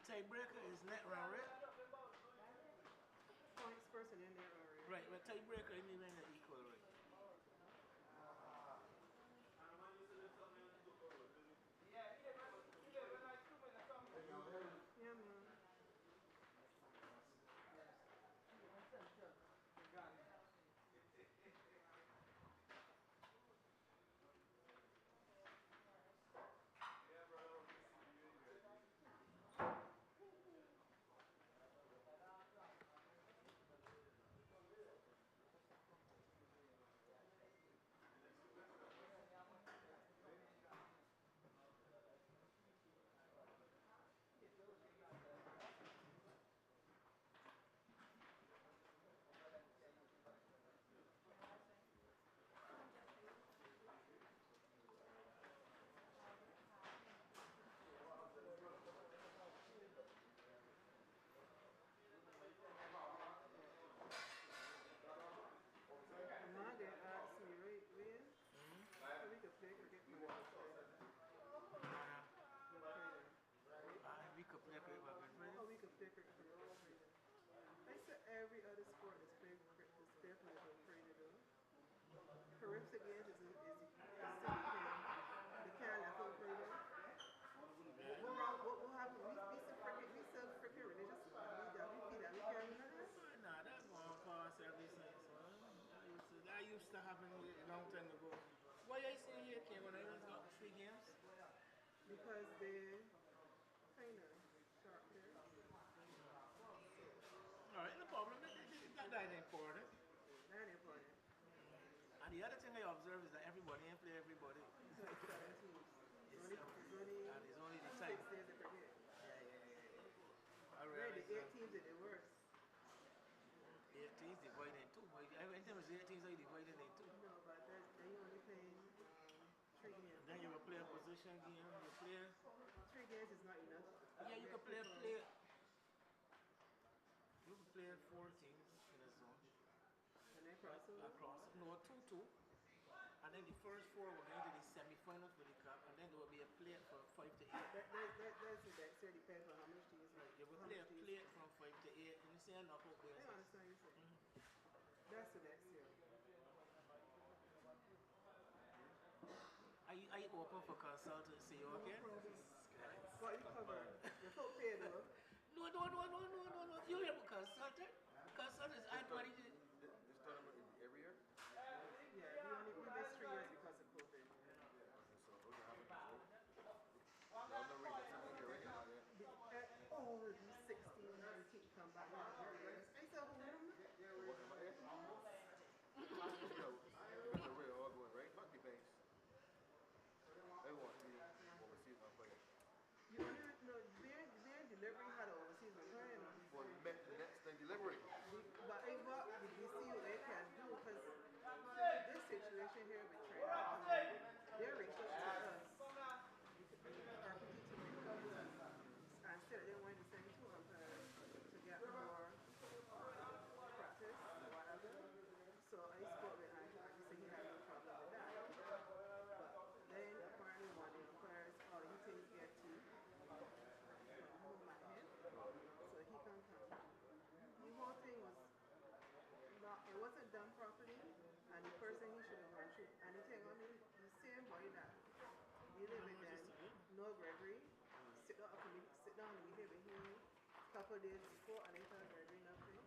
tiebreaker is net run, right? Points first and then net run rate. Right, but tiebreaker is even equal, right? Yeah, man. Amanda asked me, right, Leah? So we could play cricket for the We could play cricket for Oh, we could play cricket for the I said every other sport is played for the Friday though. Horrific games is the kind of for Friday. What will happen? We so freaking religious. We can't do that. Nah, that's one past every since. That used to happen a long time ago. Why are you saying here, Kim, when I just got 3 games? Because they kind of sharp there. Alright, no problem. That ain't important. That ain't important. And the other thing I observe is that everybody ain't play everybody. It's only the time. 6 days of cricket. Yeah. Right, the 8 teams are the worst. 8 teams divided in 2. Every time it's 8 teams, I divided in 2. No, but then you only playing 3 games. Then you will play a position game. You play. 3 games is not enough. Yeah, you can play. You can play 4 teams in a zone. And then crossover? Across. No, 2-2. And then the first 4 will go into the semi-finals for the cup, and then there will be a plate from 5 to 8. That's it depends on how much teams. You will play a plate from 5 to 8, and you see a knockout basis. I understand you saying. That's what that's here. Are you open for consultancy, okay? What you cover? The full pay though? No. You have a consultant? Consultant is Anthony. This tournament every year? Yeah, we missed 3 years because of COVID. So those are happening. No reason to make it regular yet. Oh, 16, 19 come back. I said, What am I at? The real all going right? Not the banks. They want to be overseas on players. You know, their delivery had overseas return. For the next thing delivery. But we see what they can do because this situation here with trade, they're reaching to us. RPT20 and still they want to send 2 umpires to get more practice or whatever. So I spoke with Andrew and he said he had no problem with that. But then apparently one of the umpires, he takes gear 2. Home at him, so he can come. The whole thing was not, it wasn't done properly, and the person he should have gone through. And the thing on the same boy that we live with them, no Gregory, sit down and we live with him a couple of days before, and they tell Gregory nothing.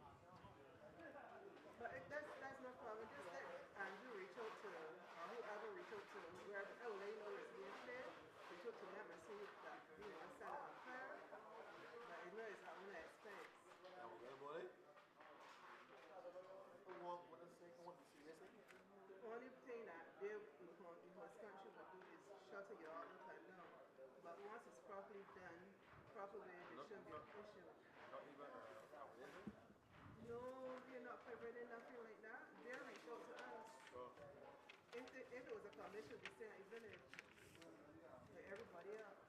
But that's no problem. Just let Andrew reach out to, or whoever reach out to, whoever, they know it's being played. Reach out to them and see that we want to set it up fair. But it knows it's at one expense. That was everybody? What is it? What is it? The only thing that they in his country would do is shutter you out and cut down. But once it's properly done, properly, there shouldn't be an issue. Not even No, they're not preventing nothing like that. They'll reach out to us. If it was a commission, we'd stay in the village. Like everybody else.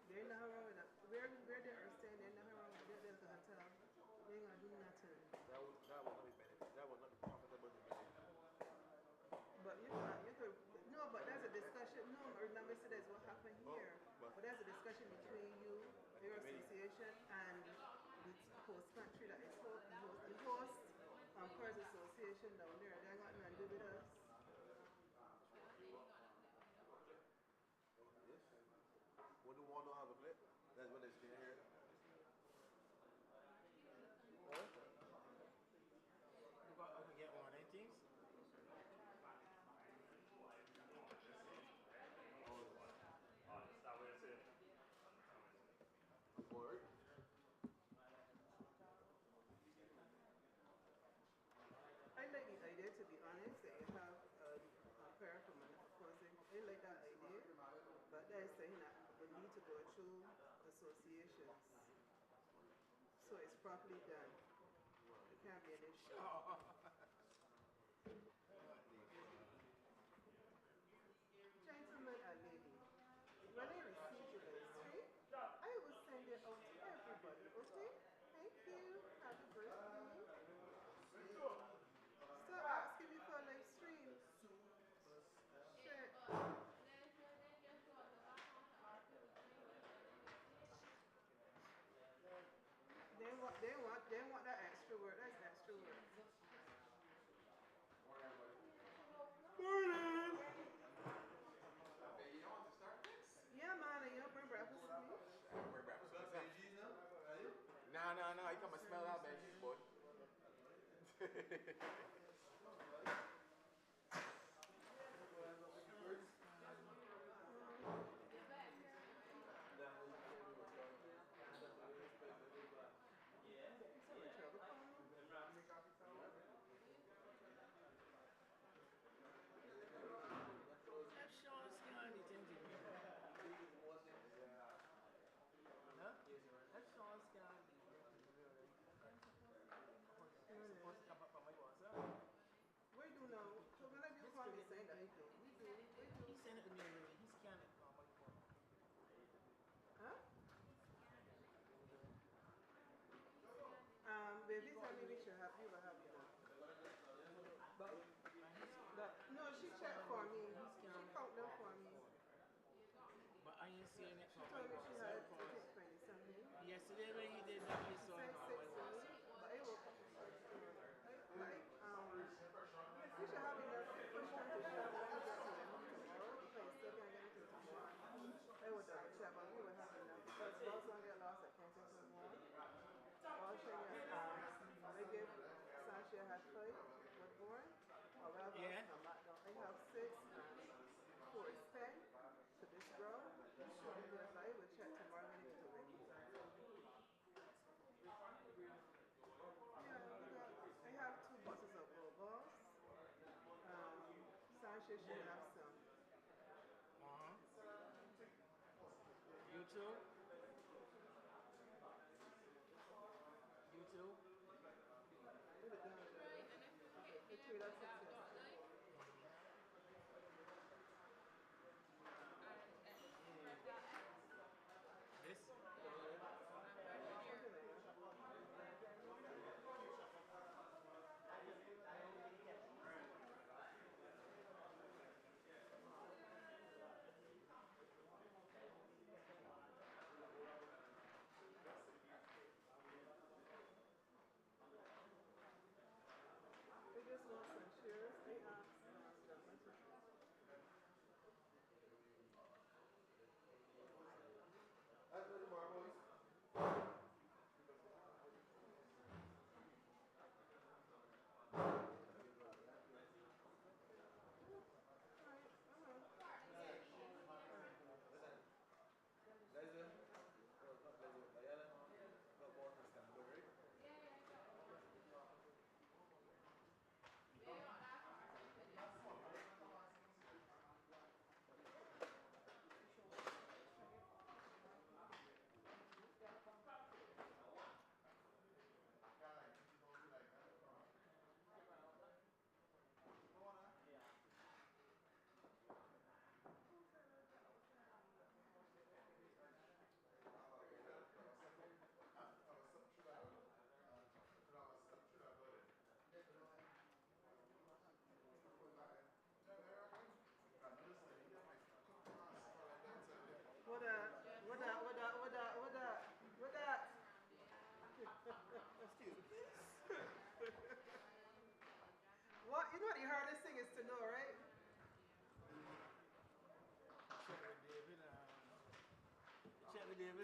They're not wrong with that. Where they are staying, they're not wrong with that. There's a hotel. They ain't gonna do nothing. That would not be benefit. That would not be profitable to me. But you could, no, but there's a discussion. No, remember, so that's what happened here. But there's a discussion association and the host country that is the host Pers Association down there. They got nothing to do with us. Yes. When do one don't have a clip? That's when they stay here. Oh, you got to get one of them things. Board. I like the idea, to be honest, that you have a pair from another person. I like that idea, but they're saying that we need to go through associations, so it's properly done. It can't be an issue. Gentlemen and ladies, when I receive the stream, I will send it out to everybody, okay? Thank you. Happy birthday. Stop asking me for a live stream. Shit. They want that extra word. That's extra word. Morning. Yeah, man. You don't bring breakfast to me? Bring breakfast with veggies now? No, no, no. You come and smell that veggies, boy. That Sean Scotty things in here. Huh? That Sean Scotty things in here. Supposed to come up from my boss, huh? We do know. So when I do call me saying that I do. We do. He sent it to me already. He scanned it from my phone. Huh? Baby, tell me we should have you will have it now. But no, she checked for me. She count them for me. But I ain't seeing it She from my told me she boss. had 20 something. Yesterday when he did that, I She saw sent it from 6 my to boss. me, but it will. We should have enough to push them to shut when we get to them tomorrow. If I still can't get it to tomorrow, I would double check, but we will have enough because balls don't get lost. I can't take no more. Ball should get they give Sanshia has played with born. However, Yeah. I have 6 and 4 is 10 to this girl. If I will check tomorrow when I get to Wendy. Yeah, I have 2 boxes of balls. Sanshia should have some. Uh-huh. You too? You too? What are doing with the 3 that's 6 yesterday. This? Something like that. I just want some cheer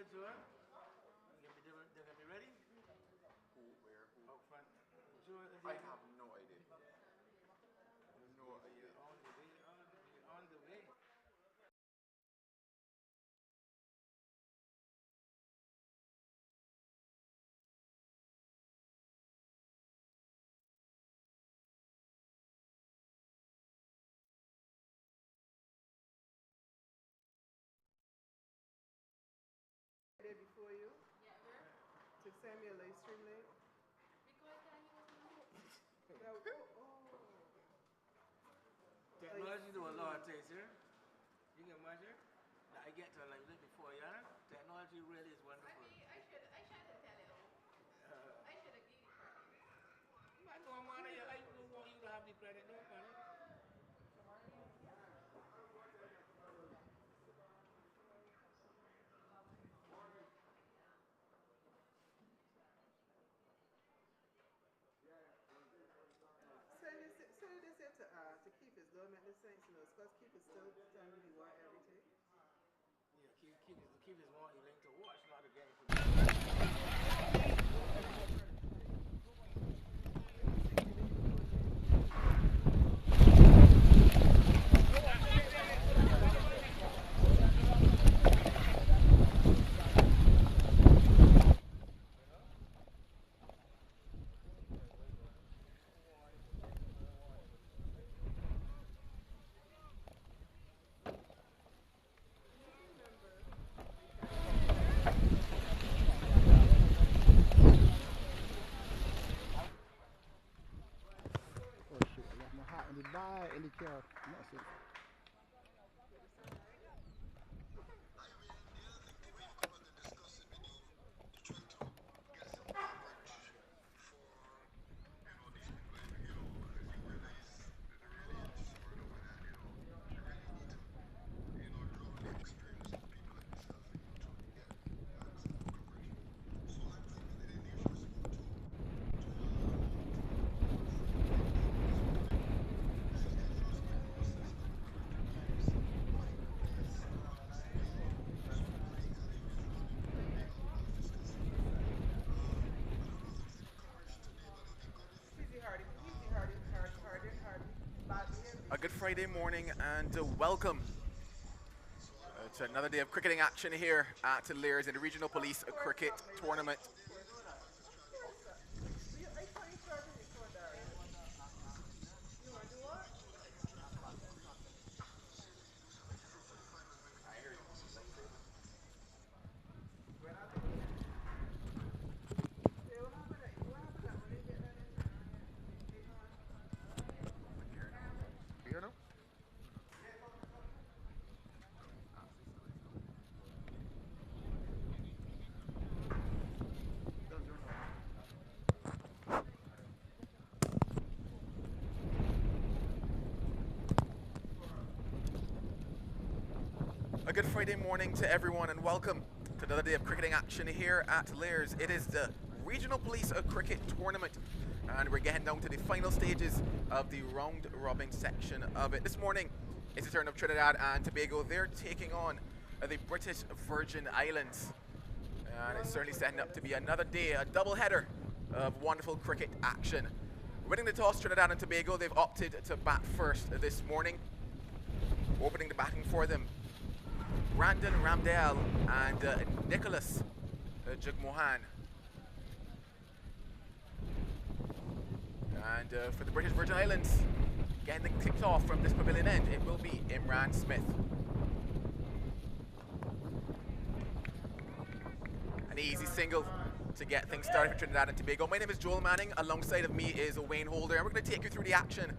with Joel? They're gonna be ready? Who, where, who? Out front. Joel, I have no idea. No idea. On the way, on the way. There before you to send me a live stream link. That, Technology do a lot of things here. You can imagine. I get to like this before, yeah? Technology really is wonderful. I should have tell it. I should have given it credit. I don't want you to have the credit, no, man. Say this here to keep his government the saints, you know, because keep is still telling me what everything. Yeah, keep his one link to watch, not a game. Oh shit, I left my hat in the bar in the car. That's it. A good Friday morning and welcome to another day of cricketing action here at Lears in the Regional Police Cricket Tournament. A good Friday morning to everyone and welcome to another day of cricketing action here at Lears. It is the Regional Police Cricket Tournament and we're getting down to the final stages of the round robin section of it. This morning it's the turn of Trinidad and Tobago. They're taking on the British Virgin Islands and it's certainly setting up to be another day, a double header of wonderful cricket action. Winning the toss, Trinidad and Tobago, they've opted to bat first this morning. Opening the batting for them, Brandon Ramdale and Nicholas Jagmohan. And for the British Virgin Islands, getting them kicked off from this pavilion end, it will be Imran Smith. An easy single to get things started for Trinidad and Tobago. My name is Joel Manning. Alongside of me is Wayne Holder, and we're going to take you through the action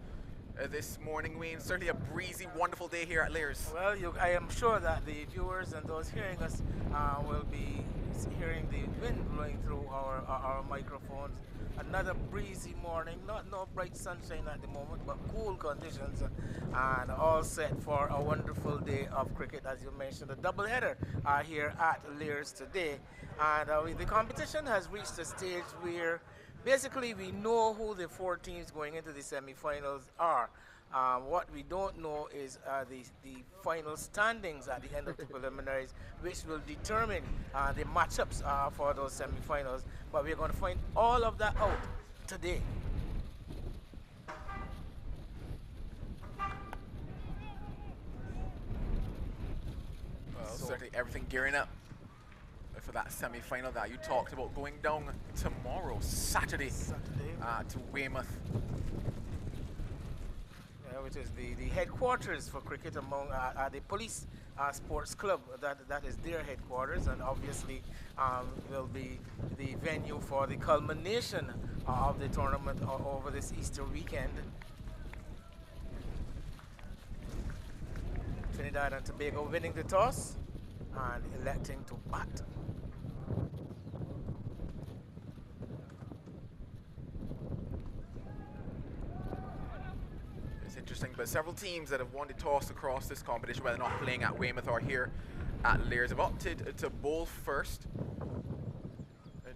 this morning, Wayne. Certainly a breezy, wonderful day here at Lears. Well, I am sure that the viewers and those hearing us will be hearing the wind blowing through our microphones. Another breezy morning, no bright sunshine at the moment, but cool conditions, and all set for a wonderful day of cricket, as you mentioned. A double header here at Lears today, and the competition has reached a stage where basically we know who the four teams going into the semi-finals are. What we don't know is the final standings at the end of the preliminaries, which will determine the matchups for those semifinals. But we're going to find all of that out today. Well, So- certainly everything gearing up for that semi-final that you talked about going down tomorrow, Saturday, to Weymouth. Which is the headquarters for cricket among the police sports club. That is their headquarters, and obviously will be the venue for the culmination of the tournament over this Easter weekend. Trinidad and Tobago winning the toss and electing to bat. It's interesting, but several teams that have won the toss across this competition, whether not playing at Weymouth or here at Lears, have opted to bowl first.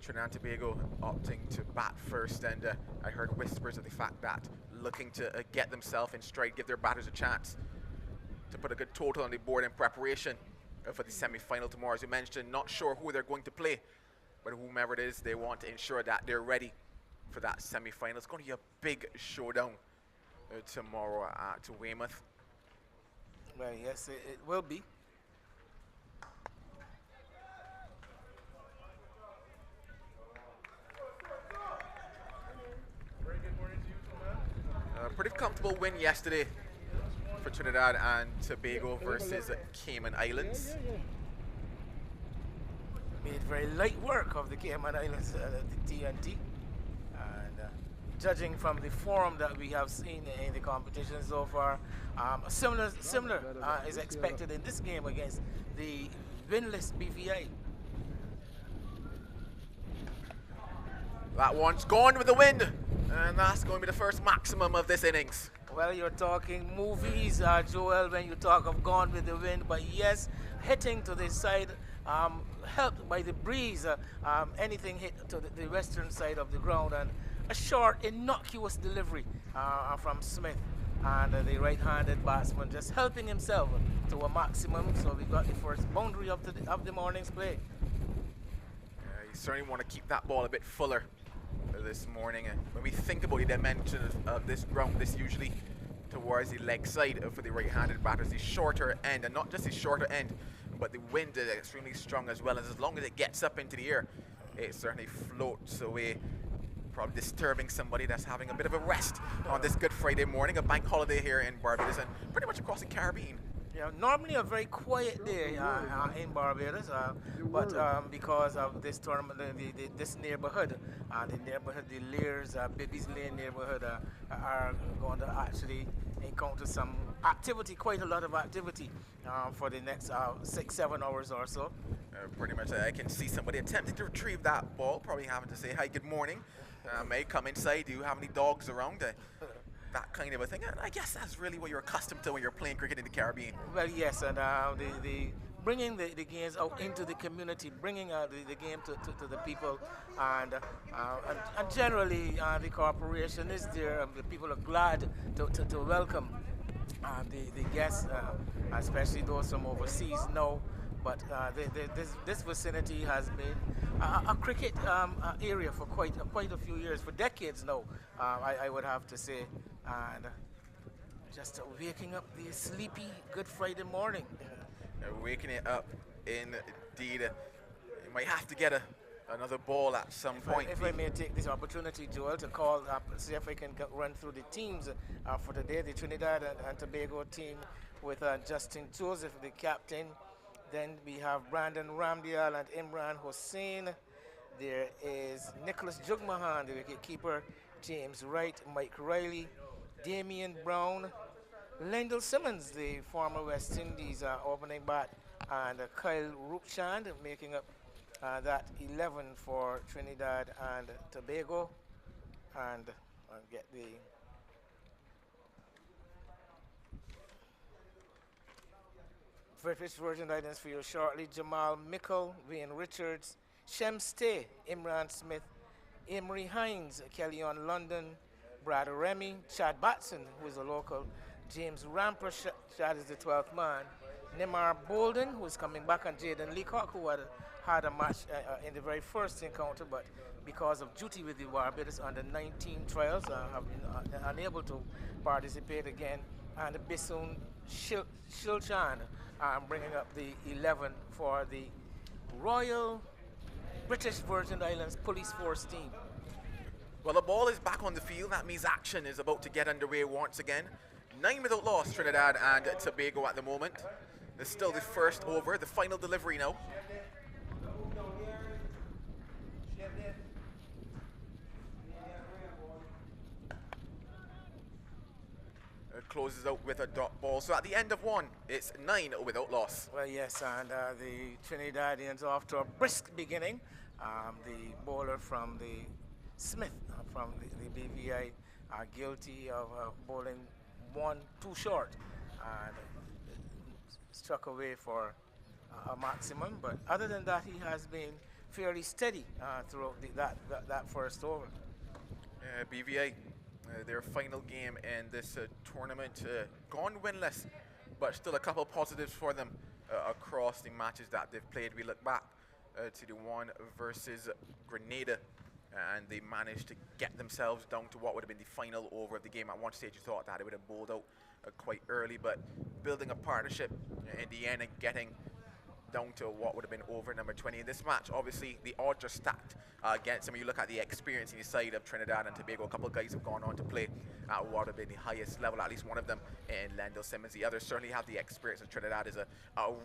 Trinidad and Tobago opting to bat first, and I heard whispers of the fact that looking to get themselves in stride, give their batters a chance to put a good total on the board in preparation for the semi-final tomorrow. As you mentioned, not sure who they're going to play, but whomever it is, they want to ensure that they're ready for that semi-final. It's going to be a big showdown tomorrow at Weymouth. Well, yes, it will be. Pretty comfortable win yesterday for Trinidad and Tobago versus Cayman Islands. Made very light work of the Cayman Islands, the TNT. And judging from the form that we have seen in the competition so far, similar is expected in this game against the winless BVI. That one's gone with the wind, and that's going to be the first maximum of this innings. Well, you're talking movies, Joel, when you talk of Gone with the Wind, but yes, hitting to the side, helped by the breeze, anything hit to the western side of the ground, and a short, innocuous delivery from Smith, and the right-handed batsman just helping himself to a maximum, so we got the first boundary of the morning's play. You certainly want to keep that ball a bit fuller this morning. When we think about the dimension of this ground, this usually towards the leg side for the right-handed batters, the shorter end, and not just the shorter end, but the wind is extremely strong as well, as long as it gets up into the air, it certainly floats away, probably disturbing somebody that's having a bit of a rest on this Good Friday morning, a bank holiday here in Barbados and pretty much across the Caribbean. Yeah, normally a very quiet day in Barbados, but because of this tournament, this neighborhood, the Lears, Bibby's Lane neighborhood, are going to actually encounter some activity, quite a lot of activity for the next 6-7 hours or so. Pretty much, I can see somebody attempting to retrieve that ball, probably having to say hi, good morning. May come inside. Do you have any dogs around? That kind of a thing. And I guess that's really what you're accustomed to when you're playing cricket in the Caribbean. Well, yes, and the bringing the games out into the community, bringing the game to the people, and generally the corporation is there. The people are glad to welcome the guests, especially those from overseas now. But this vicinity has been a cricket area for quite a few years, for decades now, I would have to say. And just waking up the sleepy Good Friday morning. Waking it up, indeed. You might have to get another ball at some point. If I may take this opportunity, Joel, to call up, see if I can run through the teams for today. The Trinidad and Tobago team with Justin Joseph, the captain. Then we have Brandon Ramdial and Imran Hussain. There is Nicholas Jugmahan, the wicketkeeper. James Wright, Mike Riley, Damian Brown, Lendl Simmons, the former West Indies opening bat, and Kyle Rupchand making up that 11 for Trinidad and Tobago. And I'll get the British Virgin Islands for you shortly. Jamal Mickle, Wayne Richards, Shem Stay, Imran Smith, Emery Hines, Kellyon London, Brad Remy, Chad Batson, who is a local, James Ramper, Chad is the 12th man, Neymar Bolden, who is coming back, and Jaden Leacock, who had a match in the very first encounter, but because of duty with the Barbados under 19 trials, have been unable to participate again. And Bisoon Shilchan bringing up the 11 for the Royal British Virgin Islands Police Force team. Well, the ball is back on the field. That means action is about to get underway once again. 9 without loss, Trinidad and Tobago at the moment. There's still the first over, the final delivery now. It closes out with a dot ball. So at the end of one, it's 9 without loss. Well, yes, and the Trinidadians off to a brisk beginning. The bowler from the Smith from the BVI are guilty of bowling 1 too short and struck away for a maximum. But other than that, he has been fairly steady throughout that first over. BVI, their final game in this tournament, gone winless, but still a couple positives for them across the matches that they've played. We look back to the one versus Grenada, and they managed to get themselves down to what would have been the final over of the game. At one stage you thought that they would have bowled out quite early, but building a partnership in the end and getting down to what would have been over number 20 in this match. Obviously the odds are stacked against them. You look at the experience in the side of Trinidad and Tobago. A couple of guys have gone on to play at what would have been the highest level, at least one of them in Lendl Simmons. The others certainly have the experience, and Trinidad is a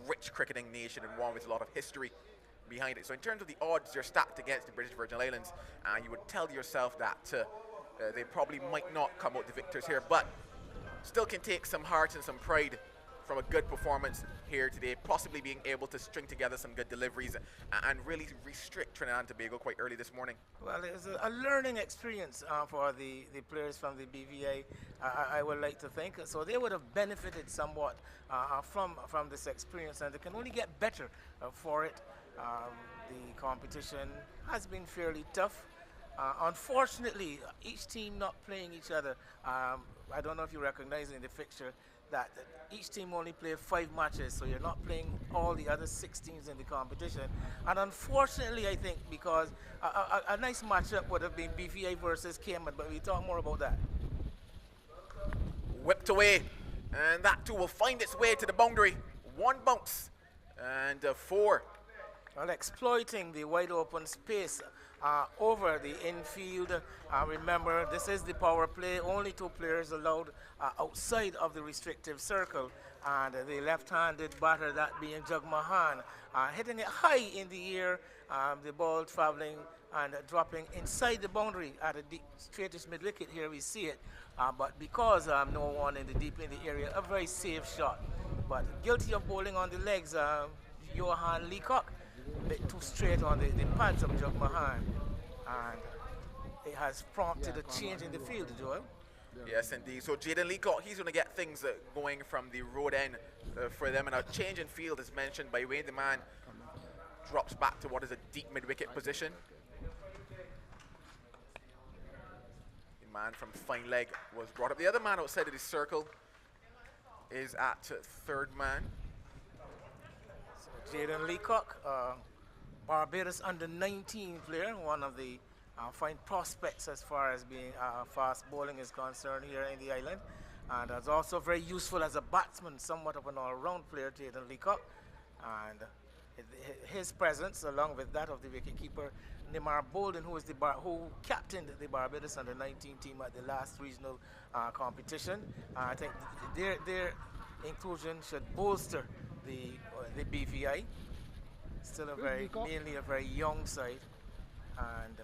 rich cricketing nation and one with a lot of history behind it. So in terms of the odds, they're stacked against the British Virgin Islands, and you would tell yourself that they probably might not come out the victors here, but still can take some heart and some pride from a good performance here today, possibly being able to string together some good deliveries and really restrict Trinidad and Tobago quite early this morning. Well, it's a learning experience for the players from the BVA, I would like to think. So they would have benefited somewhat from this experience, and they can only get better for it. The competition has been fairly tough. Unfortunately, each team not playing each other. I don't know if you recognize in the fixture that each team only played 5 matches, so you're not playing all the other 6 teams in the competition. And unfortunately, I think, because a nice matchup would have been BVA versus Cayman, but we'll talk more about that. Whipped away, and that too will find its way to the boundary. 1 bounce, and 4. Well, exploiting the wide open space over the infield. Remember, this is the power play. Only 2 players allowed outside of the restrictive circle. And the left-handed batter, that being Jagmahan, hitting it high in the air. The ball traveling and dropping inside the boundary at a deep, straightish mid-wicket. Here we see it. But because no one in the area, a very safe shot. But guilty of bowling on the legs, Johan Leacock. A bit too straight on the pads of Jagmahan, and it has prompted a change in the field, Joel. Yes, indeed. So Jaden Leacock, he's going to get things going from the road end for them, and a change in field is mentioned by Wayne. The man drops back to what is a deep mid-wicket position. The man from fine leg was brought up. The other man outside of the circle is at 3rd man. Jaden Leacock, Barbados under 19 player, one of the fine prospects as far as being fast bowling is concerned here in the island, and is also very useful as a batsman, somewhat of an all-round player, Jaden Leacock, and his presence, along with that of the wicketkeeper Neymar Bolden, who captained the Barbados under 19 team at the last regional competition. I think their inclusion should bolster the BVI. Still mainly a very young side, and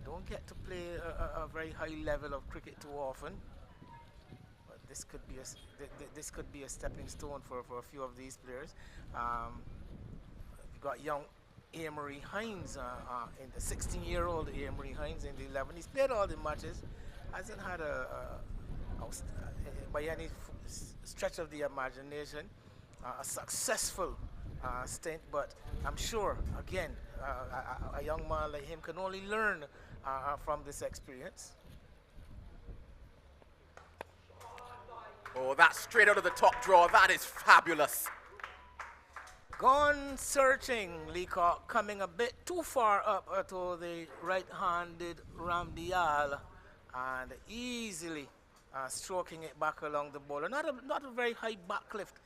don't get to play a very high level of cricket too often. But this could be a stepping stone for a few of these players. You've got young Amory Hines, in the 16-year-old Amory Hines in the 11. He's played all the matches, hasn't had by any stretch of the imagination, a successful stint, but I'm sure, again, a young man like him can only learn from this experience. Oh, that's straight out of the top draw. That is fabulous. Gone searching, Leacock coming a bit too far up to the right-handed Ramdial and easily stroking it back along the bowler. Not a very high back lift,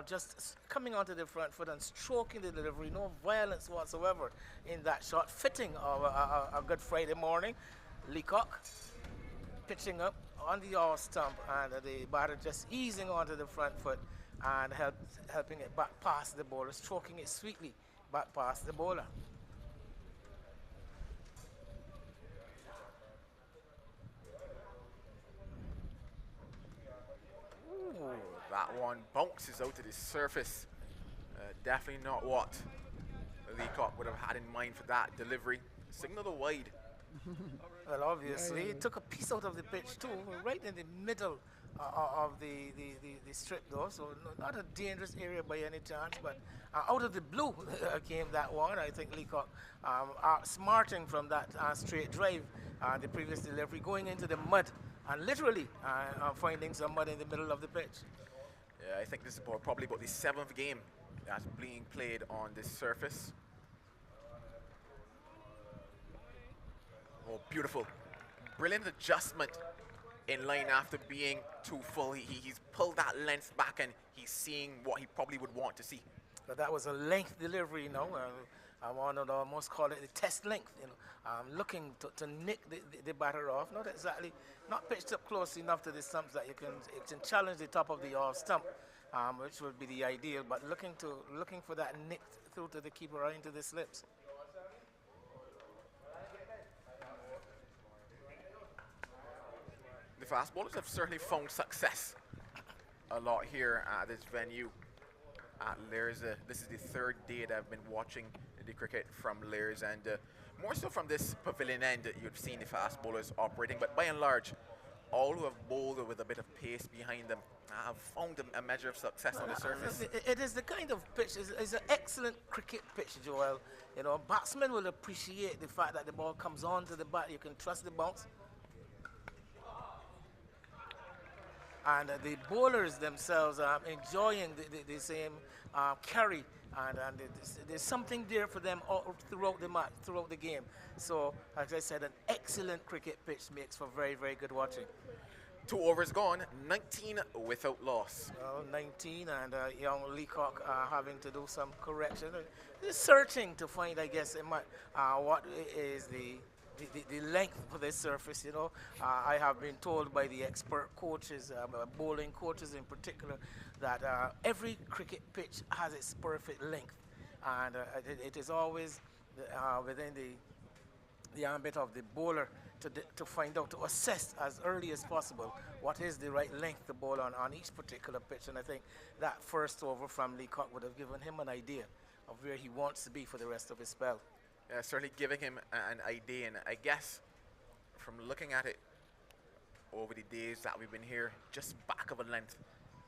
just coming onto the front foot and stroking the delivery. No violence whatsoever in that shot. Fitting of a good Friday morning. Leacock pitching up on the off stump and the batter just easing onto the front foot and helping it back past the bowler, stroking it sweetly back past the bowler. Ooh, that one bounces out to the surface. Definitely not what Leacock would have had in mind for that delivery. Signal to wide. Well, obviously, it took a piece out of the pitch too, right in the middle of the strip though, so not a dangerous area by any chance, but out of the blue came that one. I think Leacock smarting from that straight drive, the previous delivery, going into the mud and literally finding some mud in the middle of the pitch. Yeah, I think this is probably about the 7th game that's being played on this surface. Oh, beautiful. Brilliant adjustment in line after being too full. He's pulled that length back and he's seeing what he probably would want to see. But that was a length delivery, you know. I want to almost call it the test length, you know. Looking to nick the batter off. Not pitched up close enough to the stumps that it can challenge the top of the off stump, which would be the ideal. But looking for that nick through to the keeper or into the slips. The fast bowlers have certainly found success a lot here at this venue at Lairs. This is the 3rd day that I've been watching the cricket from Lairs, and more so from this pavilion end you've seen the fast bowlers operating, but by and large all who have bowled with a bit of pace behind them have found a measure of success on the surface. It is the kind of pitch, it's an excellent cricket pitch, Joel. You know, batsmen will appreciate the fact that the ball comes onto the bat, you can trust the bounce. And the bowlers themselves are enjoying the same carry, and there's something there for them all throughout the match, throughout the game. So, as I said, an excellent cricket pitch makes for very, very good watching. 2 overs gone, 19 without loss. Well, 19, and young Leacock having to do some correction. Just searching to find, I guess, what is the length for this surface, you know. I have been told by the expert coaches, bowling coaches in particular, that every cricket pitch has its perfect length, and it is always within the ambit of the bowler to find out, to assess as early as possible what is the right length to bowl on each particular pitch. And I think that first over from Leacock would have given him an idea of where he wants to be for the rest of his spell. Certainly giving him an idea, and I guess from looking at it over the days that we've been here, just back of a length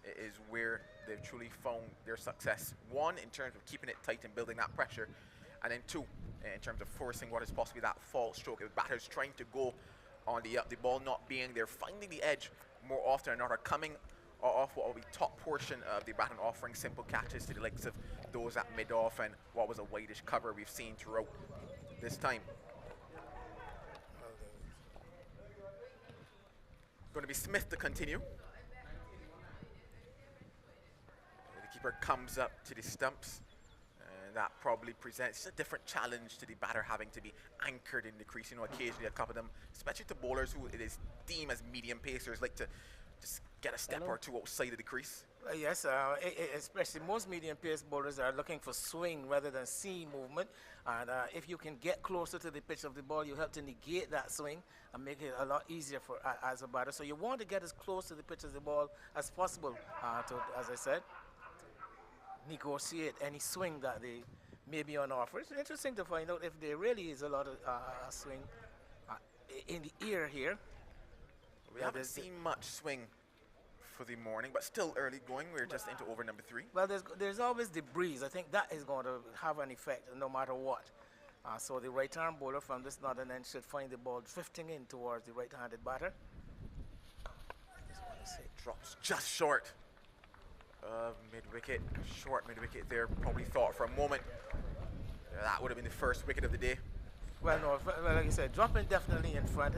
is where they've truly found their success. 1, in terms of keeping it tight and building that pressure, and then 2, in terms of forcing what is possibly that false stroke. If batters trying to go on the up, the ball not being there, finding the edge more often than not, or coming off what will be top portion of the bat and offering simple catches to the likes of those at mid-off and what was a wideish cover we've seen throughout this time. Going to be Smith to continue. The keeper comes up to the stumps, and that probably presents a different challenge to the batter, having to be anchored in the crease. You know, occasionally a couple of them, especially to bowlers who it is deemed as medium pacers, like to just get a step or two outside of the crease. Yes, especially most medium pace bowlers are looking for swing rather than seam movement, and if you can get closer to the pitch of the ball, you help to negate that swing and make it a lot easier for as a batter. So you want to get as close to the pitch of the ball as possible to, as I said, negotiate any swing that they may be on offer. It's interesting to find out if there really is a lot of swing in the ear here. We haven't seen much swing for the morning, but still early going. We're just into over number 3. Well, there's always the breeze. I think that is going to have an effect no matter what. So the right-arm bowler from this northern end should find the ball drifting in towards the right-handed batter. I just want to say Drops just short of mid-wicket. Short mid-wicket there. Probably thought for a moment that would have been the first wicket of the day. Well, no, well, like I said, dropping definitely in front.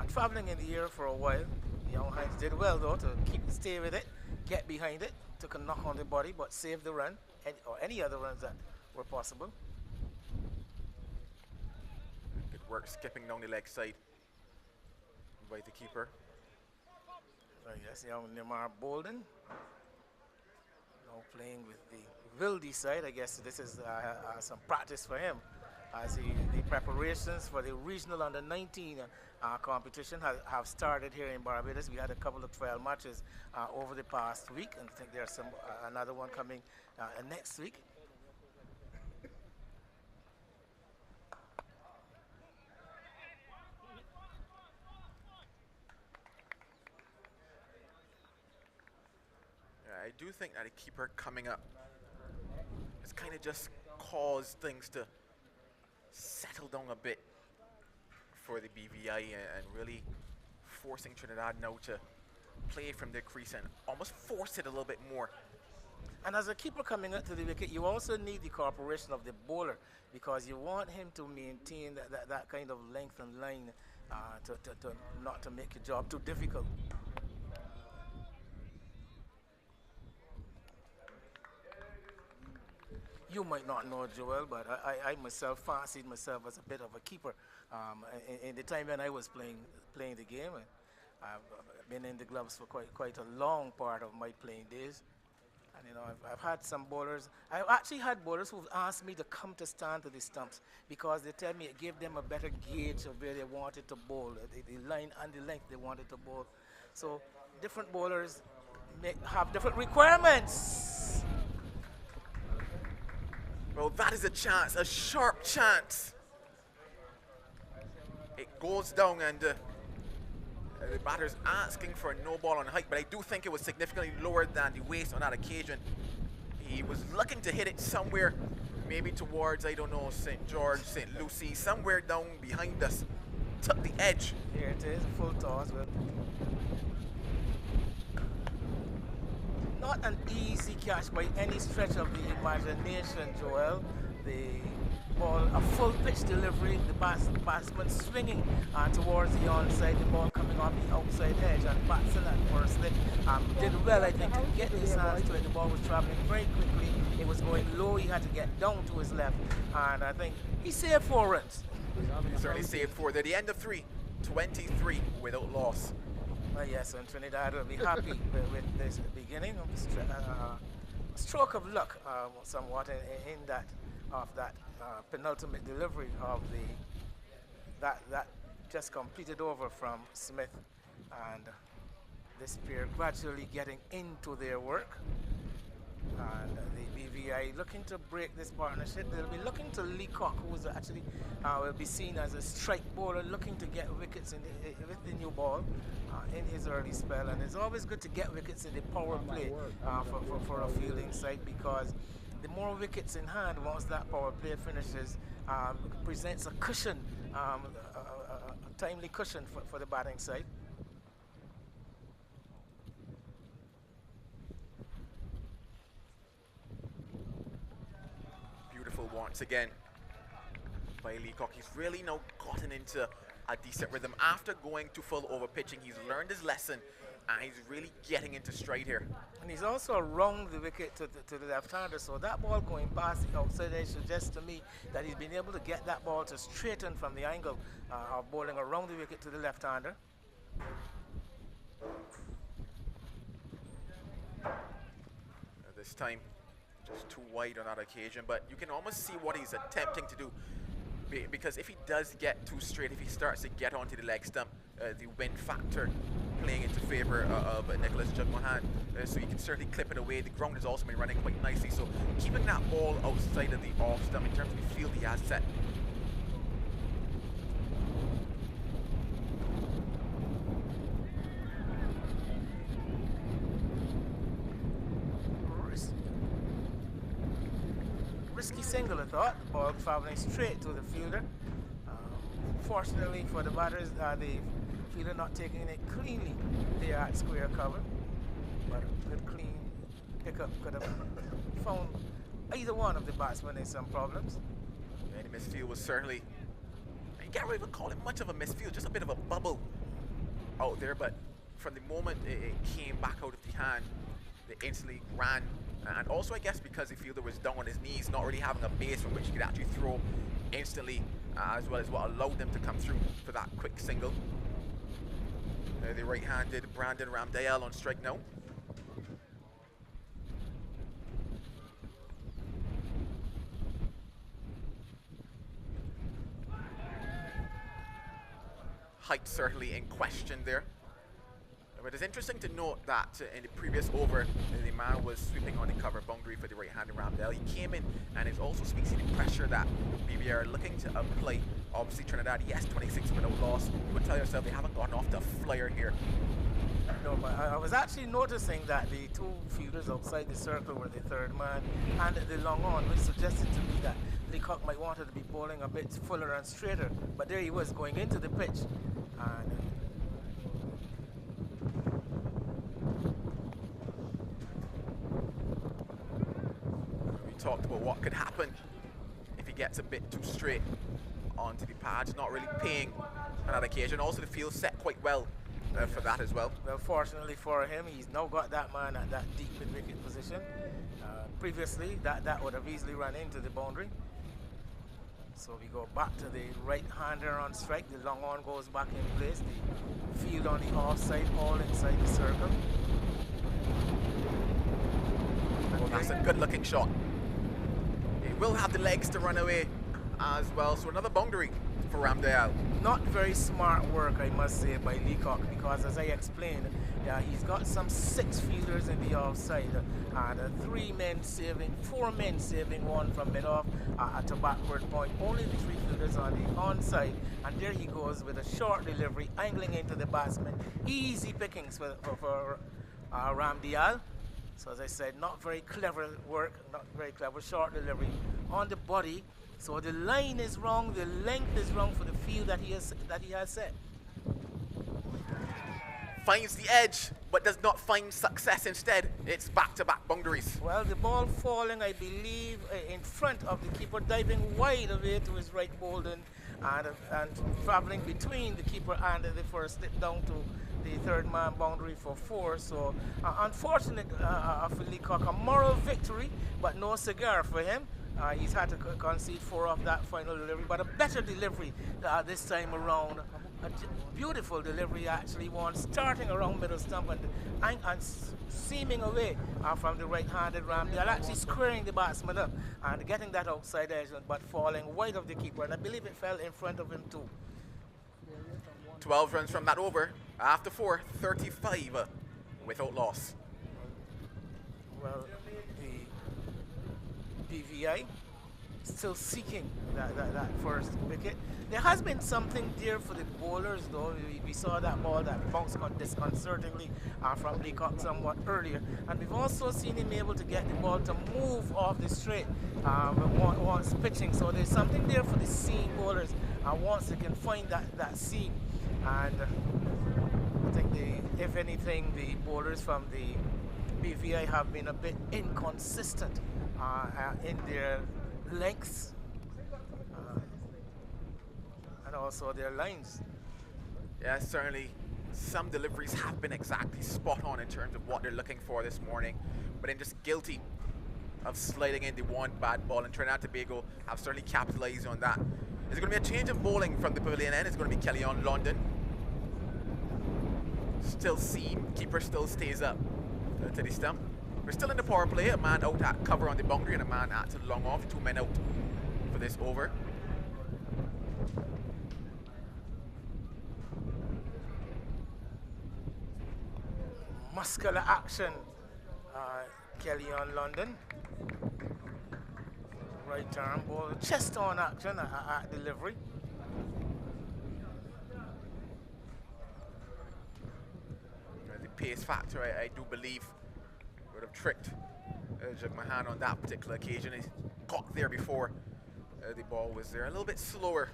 Traveling in the air for a while. Young Hines did well though to stay with it, get behind it, took a knock on the body, but saved the run, or any other runs that were possible. Good work skipping down the leg side by the keeper. Yes, young Neymar Bolden now playing with the Wildy side. I guess this is some practice for him as the preparations for the regional under 19 competition have started here in Barbados. We had a couple of trial matches over the past week, and I think there's some another one coming next week. I do think that a keeper coming up has kind of just caused things to settle down a bit for the BVI and really forcing Trinidad now to play from their crease and almost force it a little bit more. And as a keeper coming up to the wicket, you also need the cooperation of the bowler because you want him to maintain that kind of length and line to not to make your job too difficult. You might not know, Joel, but I myself fancied myself as a bit of a keeper. In the time when I was playing the game, I've been in the gloves for quite a long part of my playing days. And you know, I've had some bowlers. I've actually had bowlers who've asked me to come to stand to the stumps because they tell me it gave them a better gauge of where they wanted to bowl, the line and the length they wanted to bowl. So different bowlers have different requirements. Well, that is a chance, a sharp chance. It goes down and the batter's asking for a no ball on height, but I do think it was significantly lower than the waist on that occasion. He was looking to hit it somewhere, maybe towards, I don't know, St. George, St. Lucie, somewhere down behind us. Took the edge. Here it is, full toss. Well, not an easy catch by any stretch of the imagination, Joel. The ball, a full pitch delivery, the batsman swinging towards the onside, the ball coming off the outside edge, and Batson at first did well, I think, to get his hands to it. The ball was traveling very quickly. It was going low. He had to get down to his left, and I think he saved 4 runs. He certainly saved 4. They're the end of 3, 23 without loss. Yes, and Trinidad will be happy with this beginning of a stroke of luck, somewhat in that penultimate delivery of that just completed over from Smith, and this pair gradually getting into their work. And the BVI looking to break this partnership. They'll be looking to Leacock, who is actually will be seen as a strike bowler, looking to get wickets with the new ball in his early spell. And it's always good to get wickets in the power play for a fielding side, because the more wickets in hand once that power play finishes presents a cushion, a timely cushion for the batting side. Once again by Leacock. He's really now gotten into a decent rhythm after going to full over pitching. He's learned his lesson and he's really getting into stride here. And he's also around the wicket to the left-hander, so that ball going past the outside edge suggests to me that he's been able to get that ball to straighten from the angle of bowling around the wicket to the left-hander. This time just too wide on that occasion, but you can almost see what he's attempting to do, because if he does get too straight, if he starts to get onto the leg stump, the wind factor playing into favor of Nicholas Jugmohan, so you can certainly clip it away. The ground has also been running quite nicely, so keeping that ball outside of the off stump in terms of the field he has set. Risky single, I thought. The ball traveling straight to the fielder. Fortunately for the batters, the fielder not taking it cleanly. They are at square cover. but a good clean pickup could have found either one of the batsmen in some problems. Yeah, the misfield was certainly, you can't really even call it much of a misfield, just a bit of a bubble out there, but from the moment it came back out of the hand, they instantly ran. And also, I guess, because the fielder was down on his knees, not really having a base from which he could actually throw instantly, as well as what allowed them to come through for that quick single. The right-handed Brandon Ramdayal on strike now. Height certainly in question there. But it's interesting to note that in the previous over, the man was sweeping on the cover boundary for the right-handed Ramdale. He came in, and it also speaks to the pressure that BVI are looking to apply. Obviously, Trinidad, yes, 26 without loss. You would tell yourself they haven't gone off the flyer here. No, but I was actually noticing that the two fielders outside the circle were the third man and the long on, which suggested to me that Leacock might wanted to be bowling a bit fuller and straighter. But there he was going into the pitch. And we talked about what could happen if he gets a bit too straight onto the pads, not really paying on that occasion. Also, the field set quite well for that as well. Well, fortunately for him, he's now got that man at that deep mid-wicket position. Previously, that would have easily run into the boundary. So we go back to the right-hander on strike. The long on goes back in place. The field on the offside, all inside the circle. Well, that's a good-looking shot. He will have the legs to run away as well. So another boundary for Ramdayal. Not very smart work, I must say, by Leacock, because as I explained, he's got some 6 fielders in the offside, and 4 men saving one from mid-off at a backward point. Only the 3 fielders on the onside, and there he goes with a short delivery, angling into the batsman. Easy pickings for Ramdayal. So as I said, not very clever work, not very clever, short delivery on the body. So the line is wrong, the length is wrong for the field that he has set. Finds the edge, but does not find success. Instead, it's back-to-back boundaries. Well, the ball falling, I believe, in front of the keeper, diving wide away to his right Bolden, and traveling between the keeper and the first slip down to the third man boundary for 4. So unfortunate for Leacock, a moral victory, but no cigar for him. He's had to concede 4 of that final delivery, but a better delivery this time around. A beautiful delivery, actually, one starting around middle stump and seaming away from the right-handed Ramdale, actually squaring the batsman up and getting that outside edge, but falling wide of the keeper, and I believe it fell in front of him too. 12 runs from that over. After 4, 35 without loss. Well, the PVI still seeking that first wicket. There has been something there for the bowlers, though. We saw that ball that bounced disconcertingly from Leacock somewhat earlier, and we've also seen him able to get the ball to move off the straight once pitching. So there's something there for the seam bowlers once they can find that seam. And I think if anything, the bowlers from the BVI have been a bit inconsistent in their lengths and also their lines. Yeah, certainly some deliveries have been exactly spot on in terms of what they're looking for this morning, but then just guilty of sliding into one bad ball, and Trinidad and Tobago have certainly capitalized on that. There's going to be a change of bowling from the pavilion end. It's going to be Kelly on London. Still seam, keeper still stays up to the stump. We're still in the power play, a man out at cover on the boundary and a man at the long off, 2 men out for this over. Muscular action, Kelly on London. Right arm ball, chest on action at delivery. The pace factor, I do believe, would have tricked Jagmahan on that particular occasion. He got there before the ball was there. A little bit slower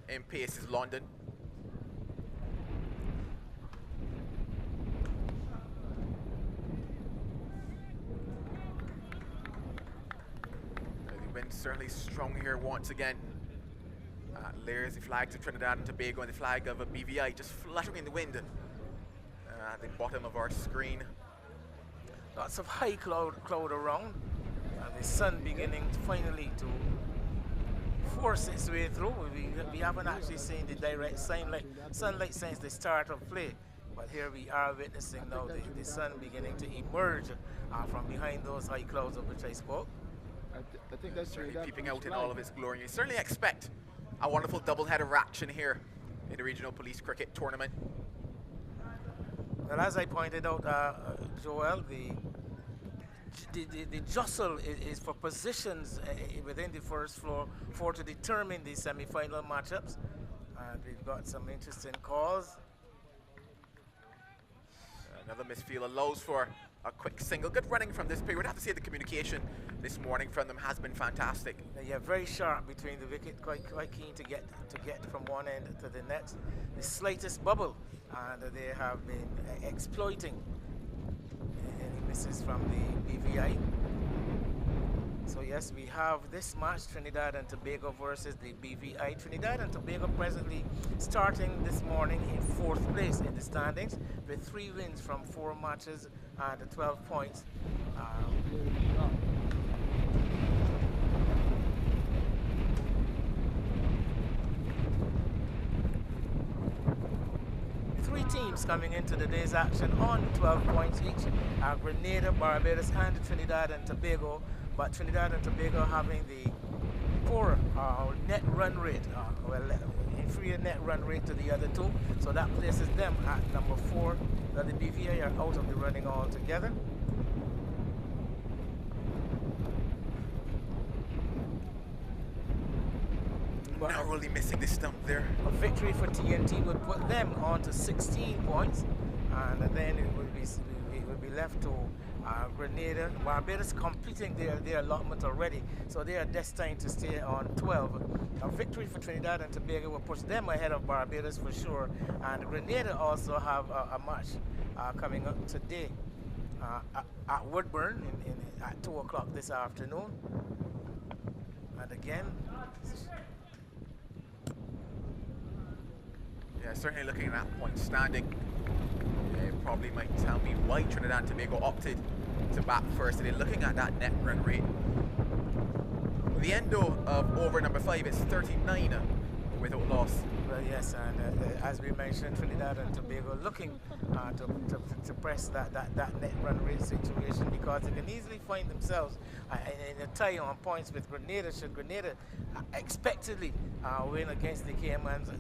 in pace is London. certainly strong here once again. There's the flags of Trinidad and Tobago and the flag of a BVI just fluttering in the wind at the bottom of our screen. Lots of high cloud around, and the sun beginning finally to force its way through. We haven't actually seen the direct sunlight since the start of play, but here we are witnessing now the sun beginning to emerge from behind those high clouds of which I spoke. I think that's Certainly peeping out in all of its glory. You certainly expect a wonderful double-header action here in the Regional Police Cricket Tournament. Well, as I pointed out, Joel, the jostle is for positions within the first four to determine the semi-final matchups. And we've got some interesting calls. Another misfield allows for a quick single. Good running from this player. We'd have to say the communication this morning from them has been fantastic. Yeah, very sharp between the wicket, quite keen to get from one end to the next. The slightest bubble, and they have been exploiting any misses from the BVI. So yes, we have this match, Trinidad and Tobago versus the BVI. Trinidad and Tobago presently starting this morning in 4th place in the standings with 3 wins from 4 matches and 12 points. 3 teams coming into the day's action on 12 points each. Grenada, Barbados and Trinidad and Tobago. But Trinidad and Tobago having the poor net run rate, inferior net run rate to the other 2. So that places them at number 4. The BVI are out of the running altogether. Narrowly missing the stump there. A victory for TNT would put them on to 16 points, and then it would be left to Grenada. Barbados completing their allotment already, so they are destined to stay on 12. A victory for Trinidad and Tobago will push them ahead of Barbados for sure, and Grenada also have a match coming up today at Woodburn at 2 o'clock this afternoon. And again, yeah, certainly looking at that point standing, it probably might tell me why Trinidad and Tobago opted to bat first. And then looking at that net run rate, the end of over number 5 is 39 without loss. Well, yes, and as we mentioned, Trinidad and Tobago looking to press that net run rate situation, because they can easily find themselves in a tie on points with Grenada should Grenada expectedly win against the Caymans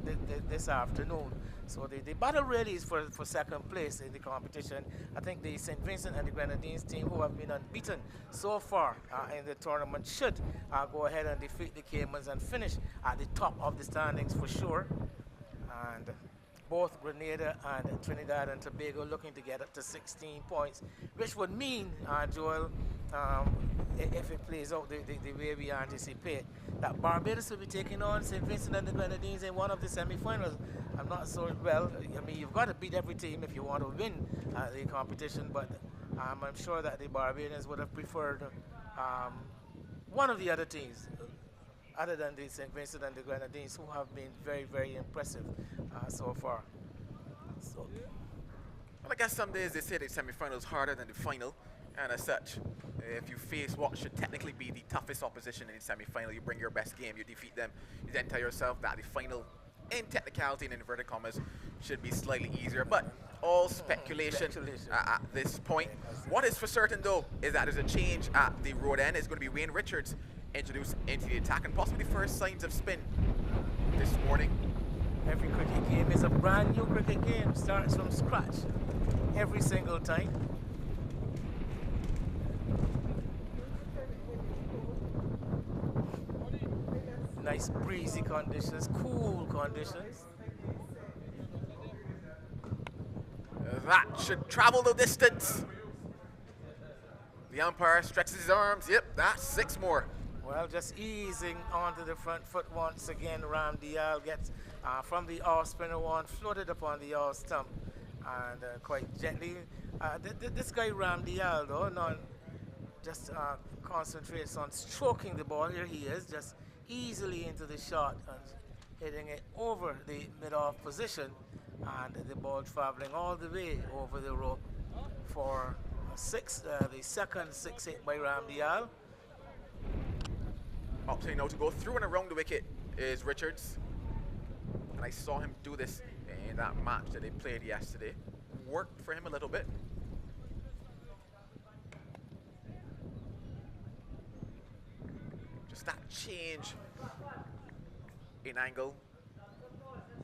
this afternoon. So the battle really is for second place in the competition. I think the St. Vincent and the Grenadines team, who have been unbeaten so far in the tournament, should go ahead and defeat the Caymans and finish at the top of the standings for sure. And both Grenada and Trinidad and Tobago looking to get up to 16 points, which would mean, Joel, if it plays out the way we anticipate, that Barbados will be taking on St. Vincent and the Grenadines in one of the semi-finals. I'm not so well. I mean, you've got to beat every team if you want to win the competition, but I'm sure that the Barbadians would have preferred one of the other teams, other than the St. Vincent and the Grenadines, who have been very, very impressive so far. So, well, I guess some days they say the semi-final is harder than the final, and as such, if you face what should technically be the toughest opposition in the semi-final, you bring your best game, you defeat them, you then tell yourself that the final, in technicality and inverted commas, should be slightly easier. But all speculation at this point. What is for certain though is that there's a change at the road end. It's going to be Wayne Richards introduced into the attack, and possibly the first signs of spin this morning. Every cricket game is a brand new cricket game, starts from scratch every single time. Nice breezy conditions, cool conditions. That should travel the distance. The umpire stretches his arms. Yep, that's 6 more. Well, just easing onto the front foot once again. Ram Dial gets from the off spinner one, floated upon the off stump, and quite gently. This guy Ram Dial, though, just concentrates on stroking the ball. Here he is, just easily into the shot and hitting it over the mid-off position, and the ball traveling all the way over the rope for the second 6-hit by Ramdial. Opting now to go through and around the wicket is Richards. And I saw him do this in that match that they played yesterday. Worked for him a little bit. Just that change in angle,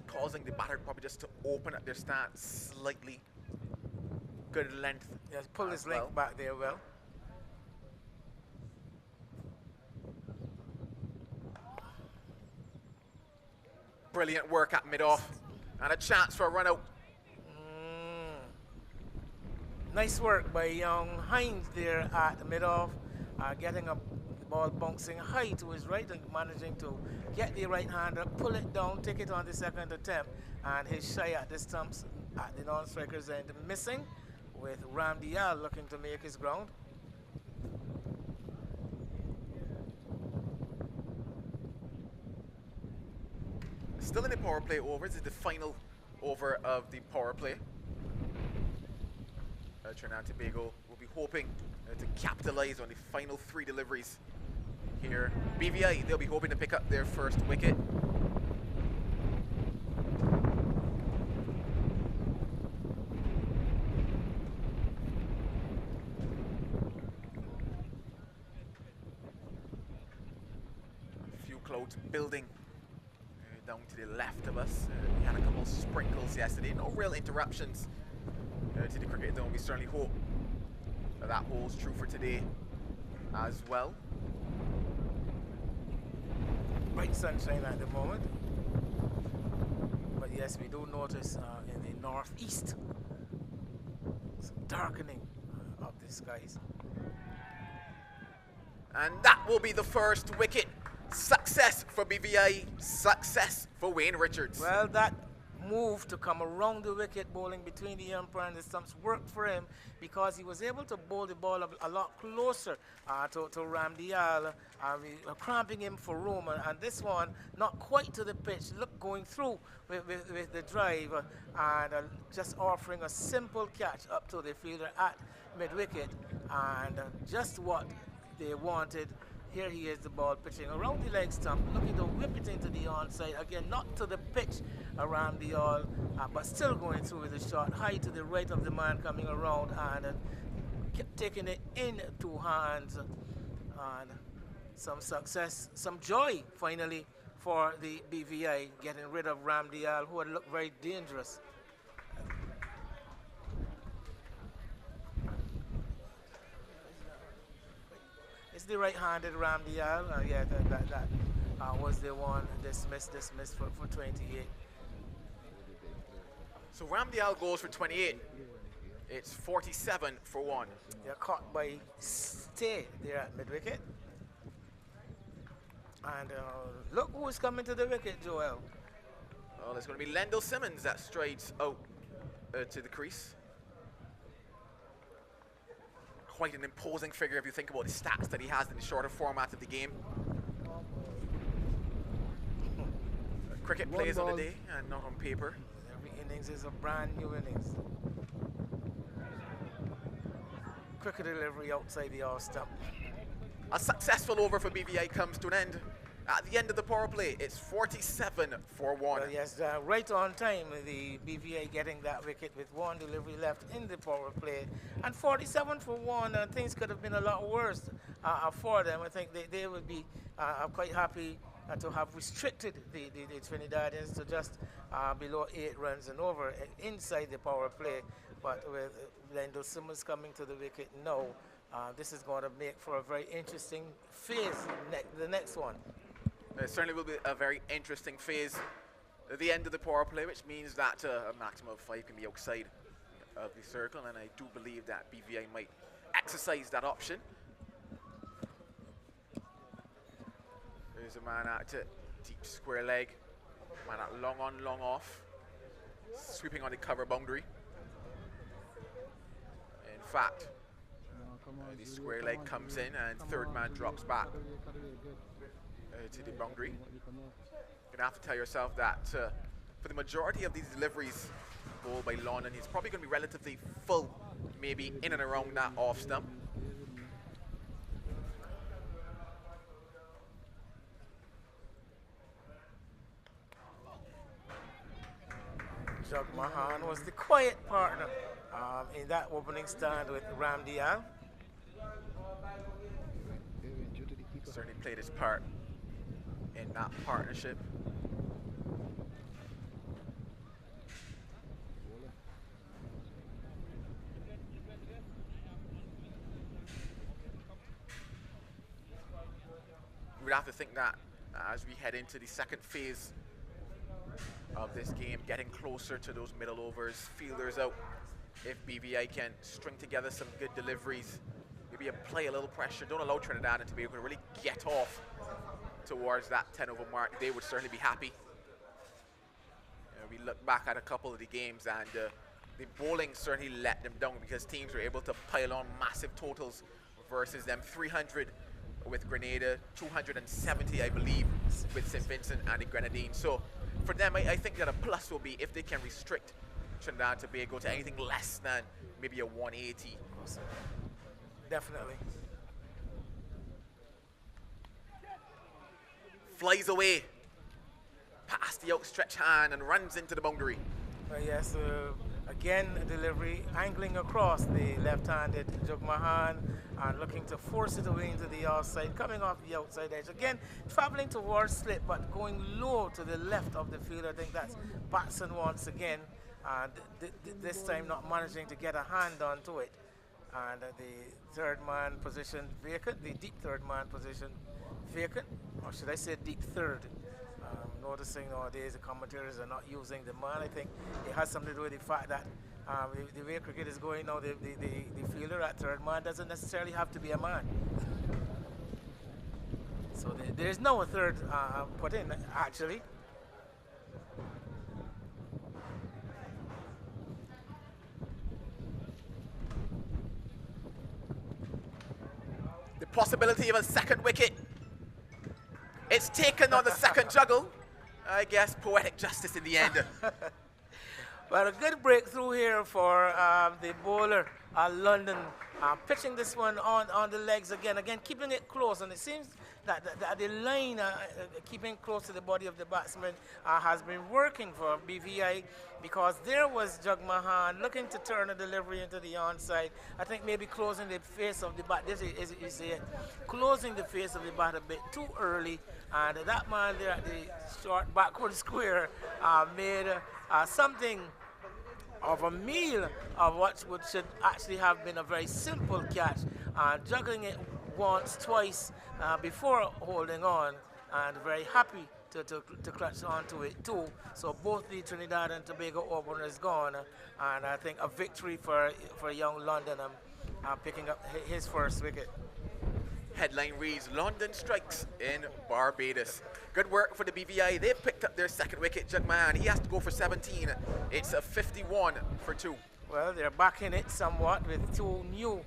causing the batter probably just to open up their stance slightly. Good length. Yes, pull his length back there well. Brilliant work at mid-off, and a chance for a run out. Nice work by young Hines there at mid-off, getting the ball bouncing high to his right and managing to get the right hander, pull it down, take it on the second attempt, and his shy at the stumps at the non-striker's end missing, with Ramdial looking to make his ground. Still in the power play over. This is the final over of the power play. Trinidad and Tobago will be hoping to capitalize on the final 3 deliveries here. BVI, they'll be hoping to pick up their first wicket. A few clouds building down to the left of us. We had a couple of sprinkles yesterday, no real interruptions to the cricket zone. We certainly hope that holds true for today as well. Bright sunshine at the moment, but yes, we do notice in the northeast some darkening of the skies. And that will be the first wicket. Success for BVI, success for Wayne Richards. Well, that move to come around the wicket, bowling between the umpire and the stumps, worked for him because he was able to bowl the ball a lot closer to Ramdial, cramping him for room. And this one, not quite to the pitch, look, going through with the drive and just offering a simple catch up to the fielder at mid-wicket, and just what they wanted. Here he is, the ball pitching around the leg stump, looking to whip it into the onside. Again, not to the pitch around the all, but still going through with a shot high to the right of the man coming around, and kept taking it in 2 hands. And some success, some joy finally for the BVI, getting rid of Ramdial, who had looked very dangerous. It's the right-handed Ramdial. Yeah, that was the one dismissed for 28. So Ramdial goes for 28. It's 47 for 1. They're caught by Stay there at mid-wicket. And look who's coming to the wicket, Joel. Well, it's going to be Lendl Simmons that strides out to the crease. Quite an imposing figure if you think about the stats that he has in the shorter format of the game. Cricket plays on the day and not on paper. Every innings is a brand new innings. Cricket delivery outside the off stump. A successful over for BVI comes to an end. At the end of the power play, it's 47 for 1. Well, yes, right on time, the BVI getting that wicket with 1 delivery left in the power play. And 47 for 1, things could have been a lot worse for them. I think they would be quite happy to have restricted the Trinidadians to just below 8 runs and over inside the power play. But with Lendl Simmons coming to the wicket now, this is going to make for a very interesting phase, the next one. It certainly will be a very interesting phase at the end of the power play, which means that a maximum of 5 can be outside of the circle, and I do believe that BVI might exercise that option. There's a man at deep square leg, man at long on, long off, sweeping on the cover boundary. In fact, The square leg comes in and third man drops back to the boundary. You're gonna have to tell yourself that for the majority of these deliveries bowled by London, he's probably gonna be relatively full, maybe in and around that off stump. Jug Mahan was the quiet partner in that opening stand with Ramdial. Certainly played his part in that partnership. We would have to think that as we head into the second phase of this game, getting closer to those middle overs, fielders out, if BVI can string together some good deliveries, maybe apply a little pressure, don't allow Trinidad and Tobago to really get off towards that 10 over mark, they would certainly be happy. We look back at a couple of the games and the bowling certainly let them down because teams were able to pile on massive totals versus them. 300 with Grenada, 270 I believe with St. Vincent and the Grenadines. So for them I think that a plus will be if they can restrict Trinidad and Tobago to anything less than maybe a 180. Definitely. Flies away past the outstretched hand and runs into the boundary. Yes, again a delivery angling across the left-handed Jug Mahan and looking to force it away into the outside, coming off the outside edge. Again, traveling towards slip but going low to the left of the field. I think that's Batson once again. This time not managing to get a hand onto it. And the third man position vacant, the deep third man position vacant, or should I say deep third. Noticing nowadays the commentators are not using the man. I think it has something to do with the fact that the way cricket is going now, the fielder at third man doesn't necessarily have to be a man. So there's no third put in actually. The possibility of a second wicket. It's taken on the second juggle. I guess poetic justice in the end. Well, a good breakthrough here for the bowler, London, pitching this one on the legs again, keeping it close, and it seems that the line keeping close to the body of the batsman has been working for BVI, because there was Jug Mahan looking to turn a delivery into the onside. I think maybe closing the face of the bat, this is it, closing the face of the bat a bit too early, and that man there at the short backward square made something of a meal of what should actually have been a very simple catch, juggling it once, twice before holding on, and very happy to clutch onto it too. So both the Trinidad and Tobago openers gone, and I think a victory for young London picking up his first wicket. Headline reads, London strikes in Barbados. Good work for the BVI. They've picked up their second wicket. Jug Mahan, he has to go for 17. It's a 51 for 2. Well, they're back in it somewhat with two new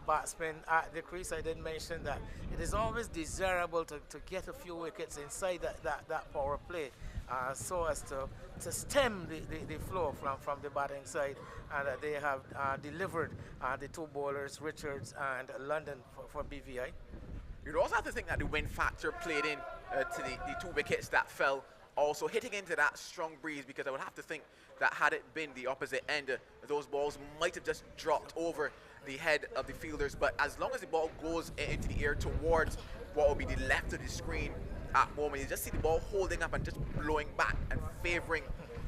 batsmen at the crease. I did mention that it is always desirable to get a few wickets inside that power play, so as to stem the flow from the batting side, and they have delivered the two bowlers, Richards and London, for BVI. You'd also have to think that the wind factor played in to the two wickets that fell, also hitting into that strong breeze, because I would have to think that had it been the opposite end, those balls might have just dropped over the head of the fielders. But as long as the ball goes into the air towards what will be the left of the screen at the moment, you just see the ball holding up and just blowing back and favouring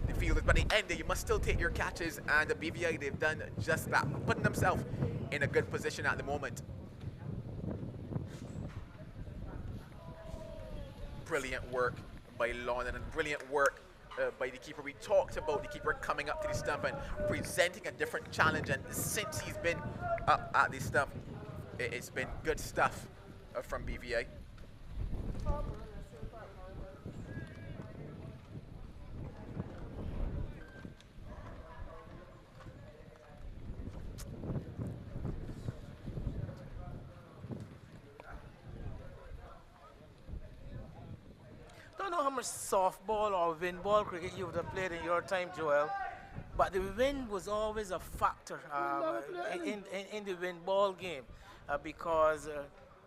the fielders. But at the end there, you must still take your catches, and the BVI, they've done just that, putting themselves in a good position at the moment. Brilliant work by London, and brilliant work by the keeper. We talked about the keeper coming up to the stump and presenting a different challenge, and since he's been up at the stump, it's been good stuff from BVI. know how much softball or wind ball cricket you would have played in your time, Joel, but the wind was always a factor in the wind ball game because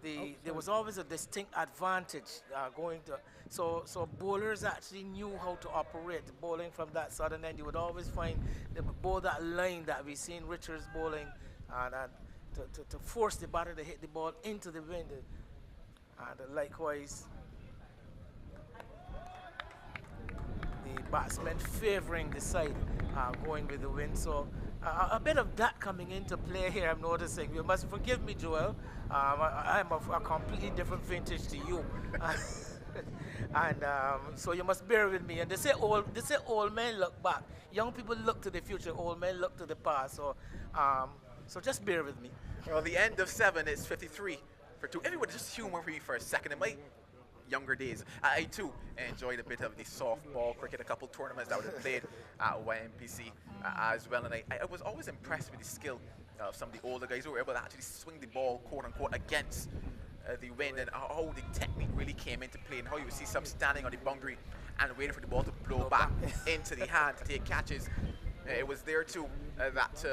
there was always a distinct advantage going to. So bowlers actually knew how to operate bowling from that southern end. You would always find the bowl that line that we seen Richards bowling and to force the batter to hit the ball into the wind. And likewise, the batsmen favoring the side going with the wind. So a bit of that coming into play here, I'm noticing. You must forgive me, Joel. I'm of a completely different vintage to you. And so you must bear with me. And they say old men look back. Young people look to the future. Old men look to the past. So just bear with me. Well, the end of 7 is 53 for 2. Everyone, just humor me for a second. In my younger days, I too enjoyed a bit of the softball cricket, a couple tournaments that I would have played at YMPC as well. And I was always impressed with the skill of some of the older guys who were able to actually swing the ball, quote unquote, against the wind, and how the technique really came into play, and how you would see some standing on the boundary and waiting for the ball to blow back into the hand to take catches. It was there too that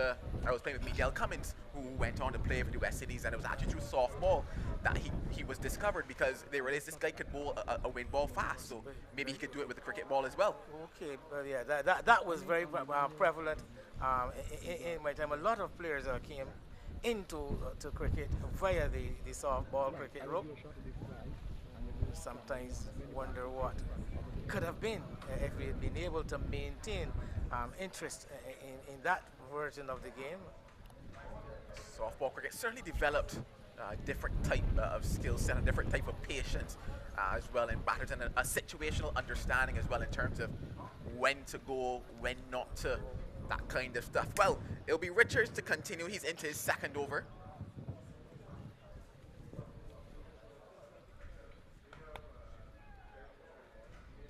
I was playing with Miguel Cummins, who went on to play for the West Indies, and it was actually through softball that he was discovered, because they realized this guy could bowl a wind ball fast, so maybe he could do it with a cricket ball as well. Okay, well, yeah, that was very prevalent in my time. A lot of players came into to cricket via the softball cricket rope. Sometimes wonder what could have been if we had been able to maintain interest in that version of the game. Softball cricket certainly developed a different type of skill set, a different type of patience as well in batters, and a situational understanding as well in terms of when to go, when not to, that kind of stuff. Well, it'll be Richards to continue. He's into his second over.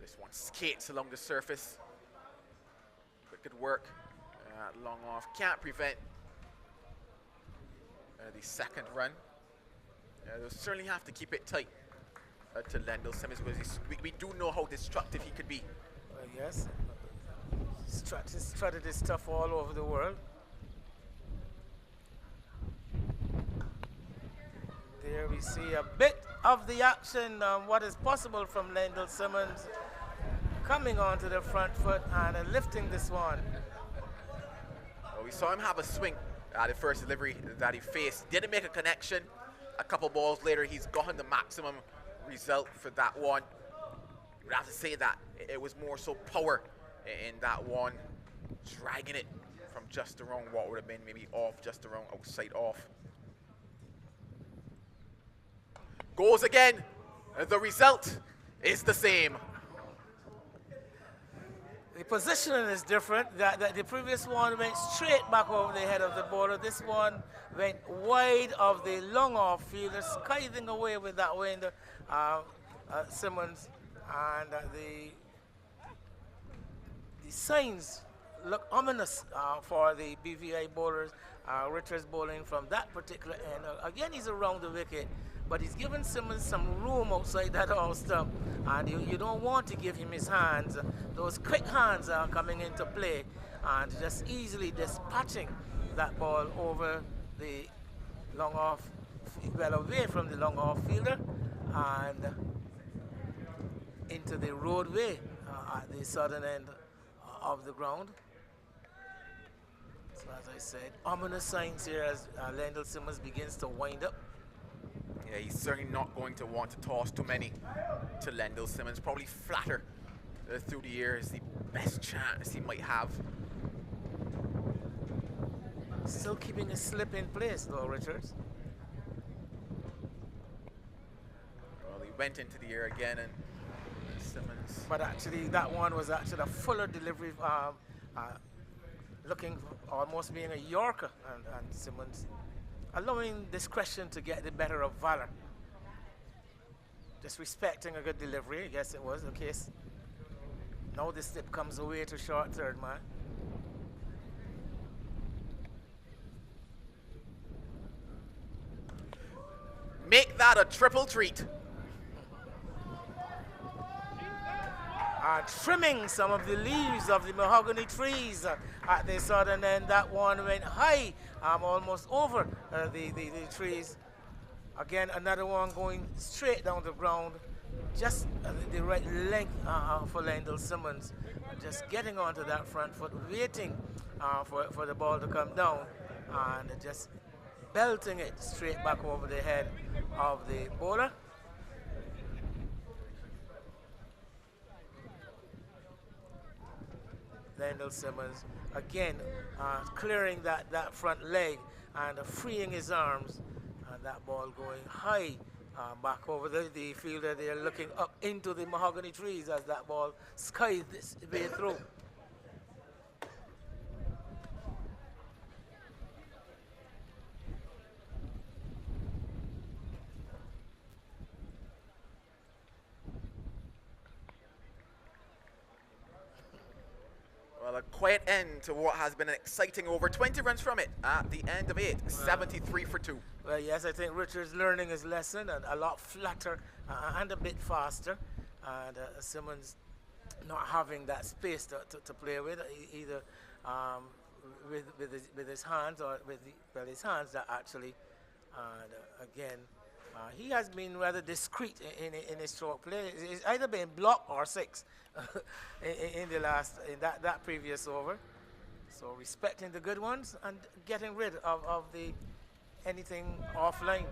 This one skates along the surface. Good work. Long off. Can't prevent the second run. They'll certainly have to keep it tight to Lendl Simmons, because we do know how destructive he could be. Yes. Strutted his stuff all over the world. There we see a bit of the action, what is possible from Lendl Simmons, coming onto the front foot and lifting this one. Well, we saw him have a swing at the first delivery that he faced. Didn't make a connection. A couple balls later, he's gotten the maximum result for that one. You would have to say that it was more so power in that one, dragging it from just around what would have been maybe off, just around outside off. Goes again. The result is the same. The positioning is different. That the previous one went straight back over the head of the bowler. This one went wide of the long off fielder, skything away with that wind, Simmons, and the signs look ominous for the BVI bowlers. Richards bowling from that particular end. Again, he's around the wicket, but he's given Simmons some room outside that off stump, and you don't want to give him his hands. Those quick hands are coming into play, and just easily dispatching that ball over the long off, well away from the long off fielder, and into the roadway at the southern end of the ground. So as I said, ominous signs here as Lendl Simmons begins to wind up. Yeah, he's certainly not going to want to toss too many to Lendl Simmons. Probably flatter through the air is the best chance he might have. Still keeping his slip in place though, Richards. Well, he went into the air again, and Simmons. But actually, that one was actually a fuller delivery, looking almost being a Yorker, and Simmons allowing discretion to get the better of valor. Just respecting a good delivery, I guess it was the case. Now the slip comes away to short third man. Make that a triple treat. trimming some of the leaves of the mahogany trees at the southern end. That one went high, almost over the trees. Again, another one going straight down the ground, just the right length for Lendl Simmons. Just getting onto that front foot, waiting for the ball to come down, and just belting it straight back over the head of the bowler. Lendl Simmons again clearing that front leg and freeing his arms, and that ball going high back over the fielder there, looking up into the mahogany trees as that ball skies this way through. Well, a quiet end to what has been an exciting over. 20 runs from it at the end of 8, 73 for 2. Well, yes, I think Richard's learning his lesson, and a lot flatter and a bit faster. And Simmons not having that space to play with, either with his hands or with his hands that actually. And again, he has been rather discreet in his short play. He's either been blocked or 6 in that previous over. So respecting the good ones and getting rid of the anything offline.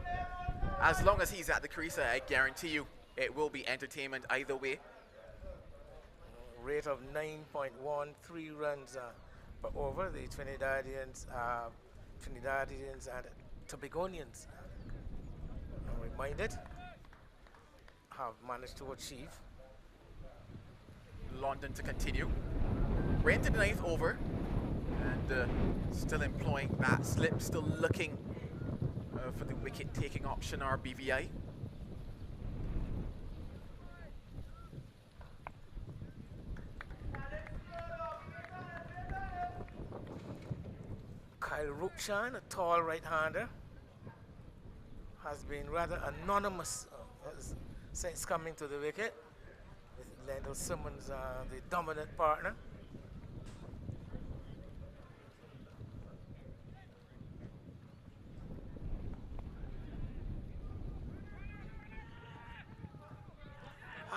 As long as he's at the crease, I guarantee you it will be entertainment either way. Rate of 9.13 runs per over. The Trinidadians and Tobagonians, I'm reminded, have managed to achieve. London to continue. We're into the 9th over, and still employing that slip, still looking for the wicket-taking option, our BVI. Kyle Rukshan, a tall right-hander, has been rather anonymous since coming to the wicket, with Lendl Simmons, the dominant partner.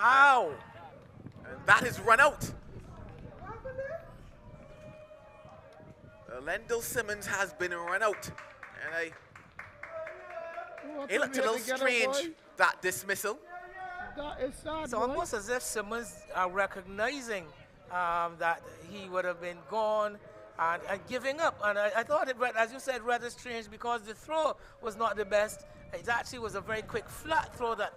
Ow! And that is run out. Lendl Simmons has been run out, and it looked a little strange, that dismissal. That is sad, It's almost as if Simmons are recognizing that he would have been gone and giving up. And I thought it, as you said, rather strange because the throw was not the best. It actually was a very quick flat throw that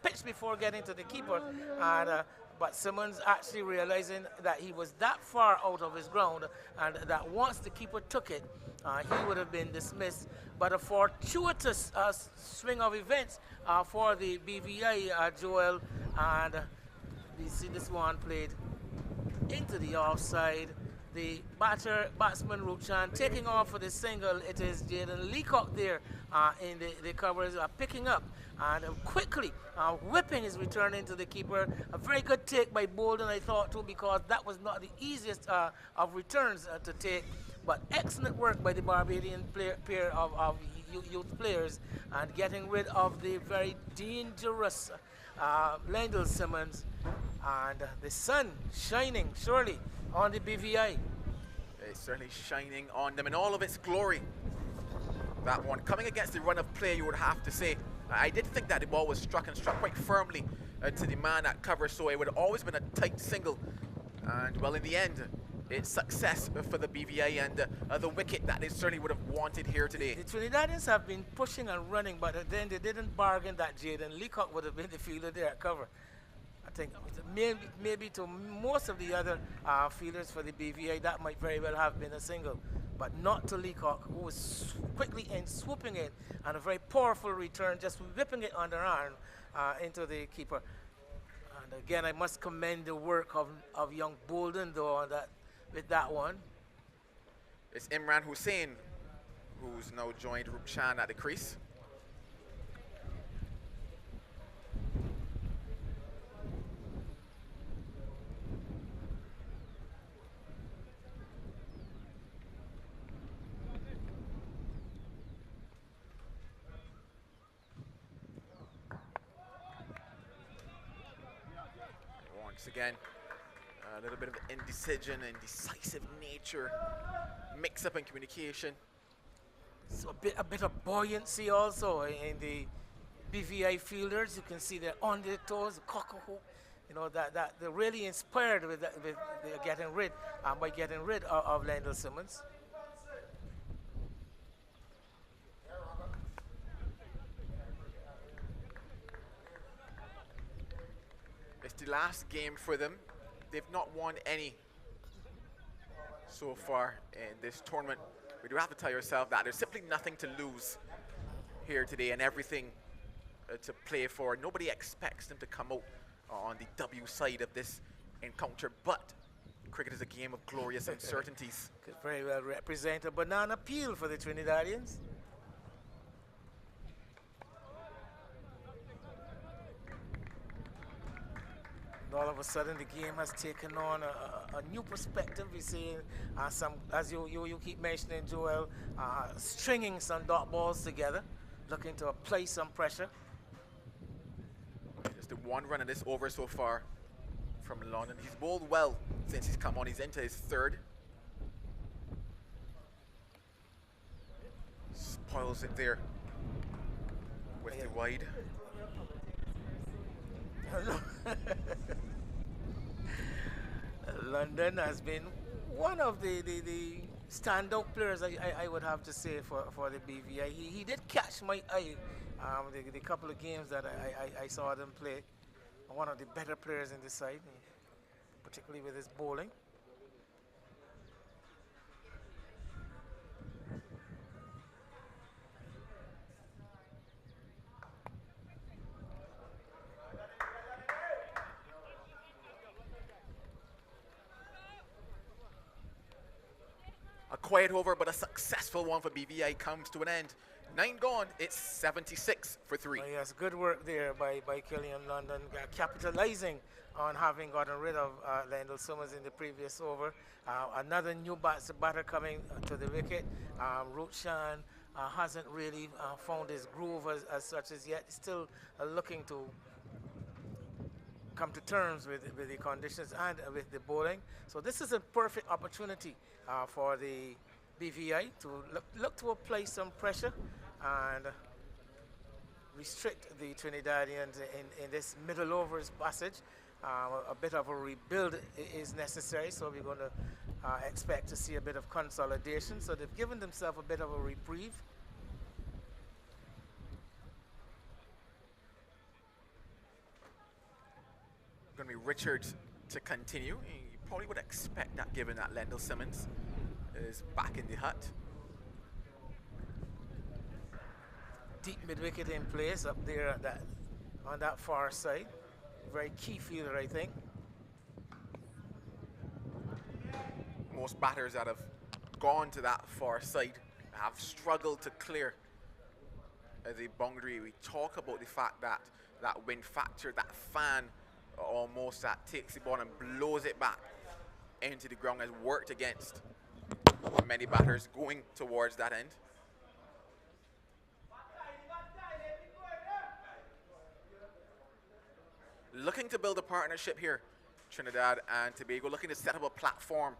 pitched before getting to the keeper. And but Simmons actually realizing that he was that far out of his ground and that once the keeper took it, he would have been dismissed. But a fortuitous swing of events for the BVI, Joel, and we see this one played into the offside. The batsman Rukshan taking off for the single. It is Jaden Leacock there in the covers, picking up and quickly whipping his return into the keeper. A very good take by Bolden, I thought, too, because that was not the easiest of returns to take. But excellent work by the Barbadian pair of youth players and getting rid of the very dangerous Lendl Simmons. And the sun shining surely on the BVI. It's certainly shining on them in all of its glory. That one coming against the run of play, you would have to say. I did think that the ball was struck quite firmly to the man at cover, so it would have always been a tight single. And well, in the end, it's success for the BVI and the wicket that they certainly would have wanted here today. The Trinidadians have been pushing and running, but then they didn't bargain that Jaden Leacock would have been the fielder there at cover. I think maybe to most of the other fielders for the BVI, that might very well have been a single, but not to Leacock, who was quickly swooping in and a very powerful return, just whipping it underarm into the keeper. And again, I must commend the work of young Bolden, though, on that, with that one. It's Imran Hussain, who's now joined Rukshan at the crease. Once again, a little bit of indecision and decisive nature, mix up in communication. So a bit of buoyancy also in the BVI fielders. You can see they're on their toes, cock-a-hoop. You know that they're really inspired with getting rid by getting rid of Lendl Simmons. It's the last game for them. They've not won any so far in this tournament. We do have to tell yourself that there's simply nothing to lose here today and everything to play for. Nobody expects them to come out on the W side of this encounter, but cricket is a game of glorious uncertainties. Could very well represent a banana peel for the Trinidadians. And all of a sudden, the game has taken on a new perspective. We see some, as you keep mentioning, Joel, stringing some dot balls together, looking to apply some pressure. Just the one run in this over so far from London. He's bowled well since he's come on. He's into his third. Spoils it there with the wide. London has been one of the standout players, I would have to say, for the BVI. He did catch my eye the couple of games that I saw them play. One of the better players in this side, particularly with his bowling. A quiet over, but a successful one for BVI comes to an end. 9 gone, it's 76 for 3. Oh, yes, good work there by Killian London, capitalizing on having gotten rid of Lendl Simmons in the previous over. Another new batter coming to the wicket. Ruchan hasn't really found his groove as such as yet. Still looking to come to terms with the conditions and with the bowling. So this is a perfect opportunity for the BVI to look to apply some pressure and restrict the Trinidadians in this middle overs passage. A bit of a rebuild is necessary, so we're going to expect to see a bit of consolidation. So they've given themselves a bit of a reprieve. Going to be Richards to continue. You probably would expect that, given that Lendl Simmons is back in the hut. Deep mid-wicket in place up there on that far side. Very key fielder, I think. Most batters that have gone to that far side have struggled to clear the boundary. We talk about the fact that that wind factor, that fan almost that takes the ball and blows it back into the ground has worked against many batters going towards that end. Looking to build a partnership here, Trinidad and Tobago, looking to set up a platform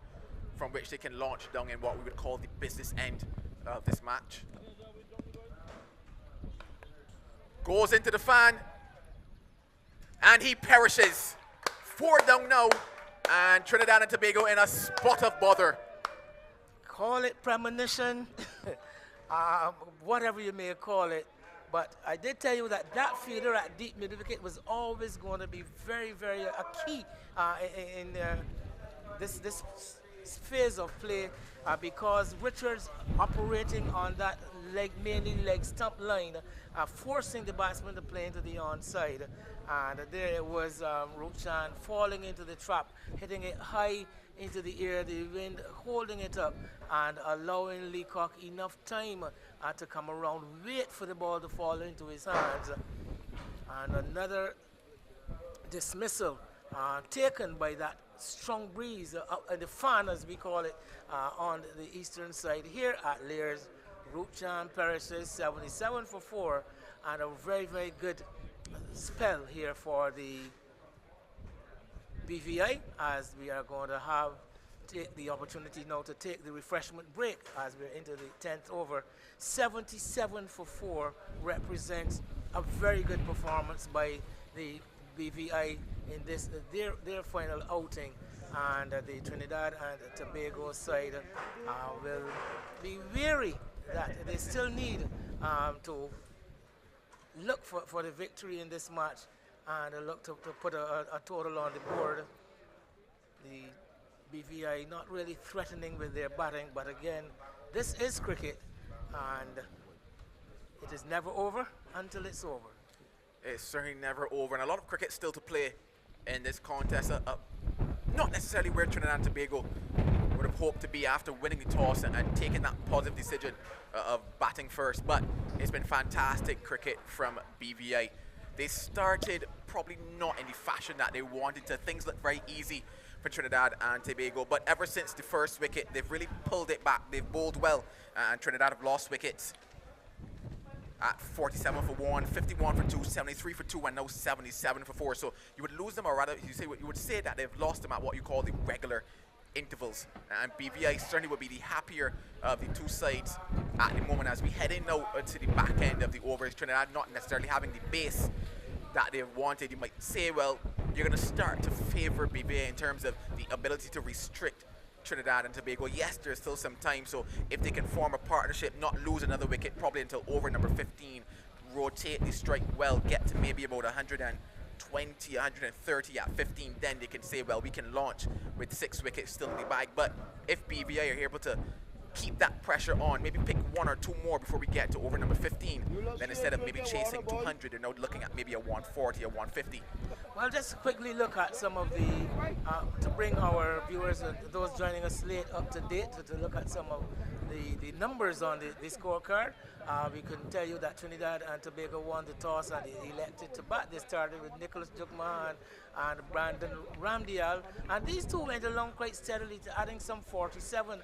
from which they can launch down in what we would call the business end of this match. Goes into the fan, and he perishes. 4 down now, and Trinidad and Tobago in a spot of bother. Call it premonition, whatever you may call it. But I did tell you that that fielder at deep mid-wicket was always going to be very, very a key in this phase of play because Richards operating on that mainly leg stump line, forcing the batsman to play into the onside. And there was Ruchan falling into the trap, hitting it high into the air, the wind holding it up and allowing Leacock enough time to come around, wait for the ball to fall into his hands. And another dismissal taken by that strong breeze, the fan as we call it, on the eastern side here at Lears. Ruchan perishes 77 for 4, and a very, very good spell here for the BVI, as we are going to have take the opportunity now to take the refreshment break as we're into the 10th over. 77 for 4 represents a very good performance by the BVI in this their final outing, and the Trinidad and Tobago side will be wary that they still need to look for the victory in this match and look to put a total on the board. The BVI not really threatening with their batting, but again, this is cricket, and it is never over until it's over. It's certainly never over, and a lot of cricket still to play in this contest. Not necessarily where Trinidad and Tobago would have hoped to be after winning the toss and taking that positive decision of batting first, but it's been fantastic cricket from BVI. They started probably not in the fashion that they wanted to. Things looked very easy for Trinidad and Tobago, but ever since the first wicket, they've really pulled it back. They've bowled well, and Trinidad have lost wickets at 47 for 1, 51 for 2, 73 for 2, and now 77 for 4. So you would lose them, or rather, you would say that they've lost them at what you call the regular intervals. And BVI certainly would be the happier of the two sides at the moment as we head in now to the back end of the overs. Trinidad not necessarily having the base that they've wanted. You might say, well, you're going to start to favour BVI in terms of the ability to restrict Trinidad and Tobago. Yes, there's still some time, so if they can form a partnership, not lose another wicket probably until over number 15, rotate the strike well, get to maybe about 120, 130 at 15, then they can say, well, we can launch with 6 wickets still in the bag. But if BVI are able to keep that pressure on, maybe pick 1 or 2 more before we get to over number 15, then instead of maybe chasing 200, they're now looking at maybe a 140 or 150. Well, just quickly look at some of the, to bring our viewers and those joining us late up to date, to look at some of the numbers on the scorecard. We can tell you that Trinidad and Tobago won the toss and they elected to bat. They started with Nicholas Jugmahan and Brandon Ramdial, and these two went along quite steadily to adding some 47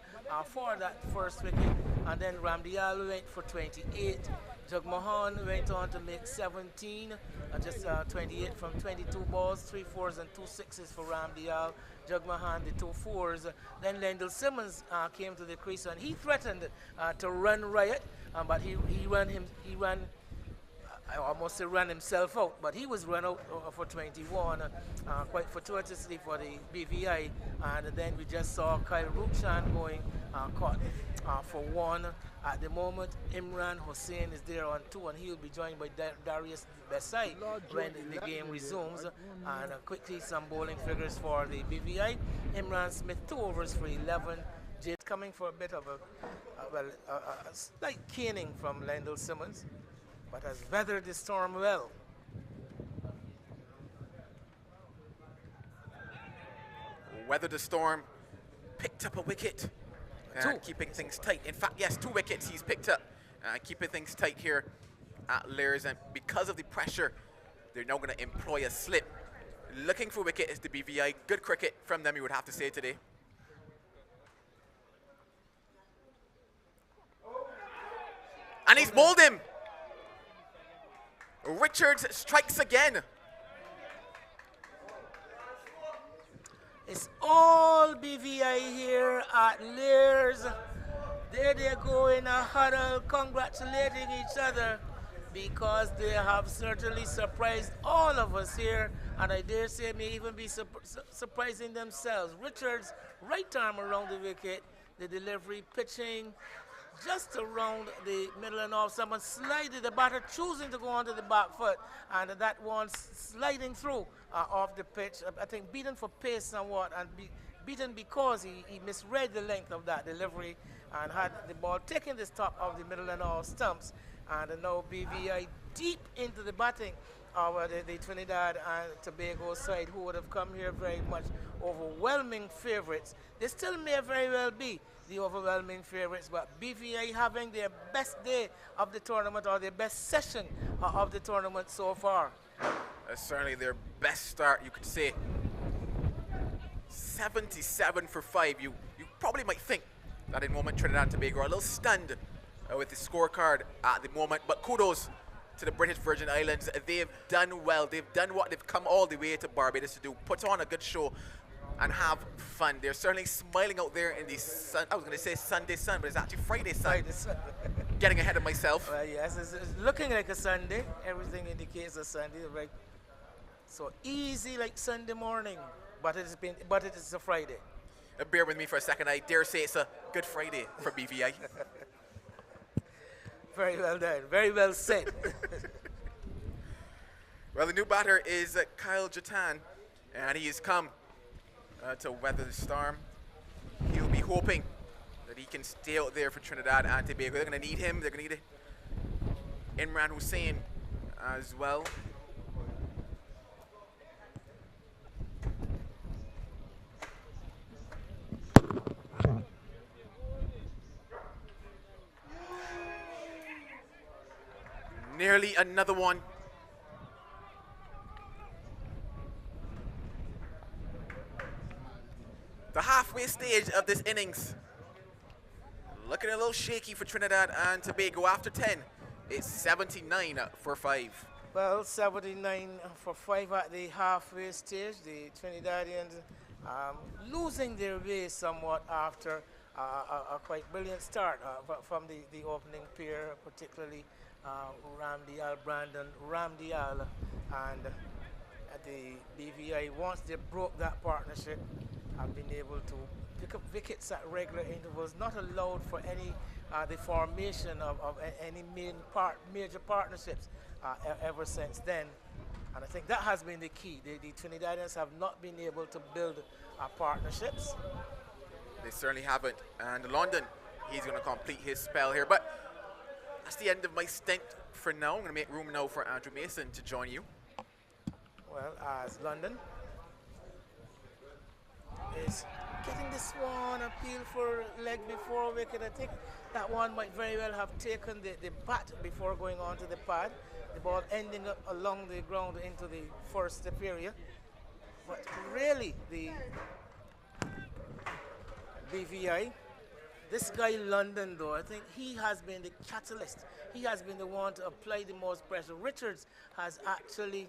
for that first wicket, and then Ramdial went for 28. Jugmahan went on to make 17, just 28 from 22 balls, 3 4s and 2 6s for Ramdial. Jugmahan the 2 4s. Then Lendl Simmons came to the crease and he threatened to run riot, but he ran. I almost say ran himself out, but he was run out for 21, quite fortuitously for the BVI. And then we just saw Kyle Ruchan going caught for 1. At the moment, Imran Hussain is there on 2, and he will be joined by Darius Besai when the game resumes. And quickly, some bowling figures for the BVI. Imran Smith, 2 overs for 11. Jade coming for a bit of a slight caning from Lendl Simmons, but has weathered the storm well. Weathered the storm, picked up a wicket, keeping things tight. In fact, yes, 2 wickets he's picked up, keeping things tight here at Lairs. And because of the pressure, they're now going to employ a slip. Looking for wicket is the BVI. Good cricket from them, you would have to say, today. And he's bowled him. Richards strikes again. It's all BVI here at Lairs. There they go in a huddle congratulating each other because they have certainly surprised all of us here, and I dare say may even be surprising themselves. Richards right arm around the wicket, the delivery pitching just around the middle and off. Someone slided the batter, choosing to go onto the back foot, and that one sliding through off the pitch. I think beaten for pace somewhat, and beaten because he misread the length of that delivery and had the ball taking the top of the middle and off stumps. And now BVI deep into the batting of the Trinidad and Tobago side, who would have come here very much overwhelming favorites. They still may very well be the overwhelming favorites, but BVI having their best day of the tournament, or their best session of the tournament so far. Certainly their best start, you could say. 77 for 5. You probably might think that in the moment Trinidad and Tobago are a little stunned with the scorecard at the moment, but kudos to the British Virgin Islands. They've done well. They've done what they've come all the way to Barbados to do, put on a good show and have fun. They're certainly smiling out there in the sun. I was going to say Sunday sun, but it's actually Friday sun. Friday sun. Getting ahead of myself. Well, yes, it's looking like a Sunday. Everything indicates a Sunday, right? So easy like Sunday morning, but it is a Friday. Bear with me for a second. I dare say it's a Good Friday for BVI. Very well done. Very well said. Well, the new batter is Kyle Jatan, and he has come to weather the storm. He'll be hoping that he can stay out there for Trinidad and Tobago. They're going to need him. They're going to need Imran Hussain as well. Nearly another one. The halfway stage of this innings. Looking a little shaky for Trinidad and Tobago after 10. It's 79 for 5. Well, 79 for 5 at the halfway stage. The Trinidadians losing their way somewhat after a quite brilliant start from the opening pair, particularly Ramdial, Brandon Ramdial, and the BVI, once they broke that partnership, have been able to pick up wickets at regular intervals, not allowed for any the formation of any major partnerships ever since then. And I think that has been the key. The Trinidadians have not been able to build partnerships. They certainly haven't. And London, he's going to complete his spell here. But that's the end of my stint for now. I'm going to make room now for Andrew Mason to join you. Well, as London is getting this one appeal for leg before wicket. I think that one might very well have taken the bat before going on to the pad. The ball ending up along the ground into the first step area. But really, the BVI, this guy London though, I think he has been the catalyst. He has been the one to apply the most pressure. Richards has actually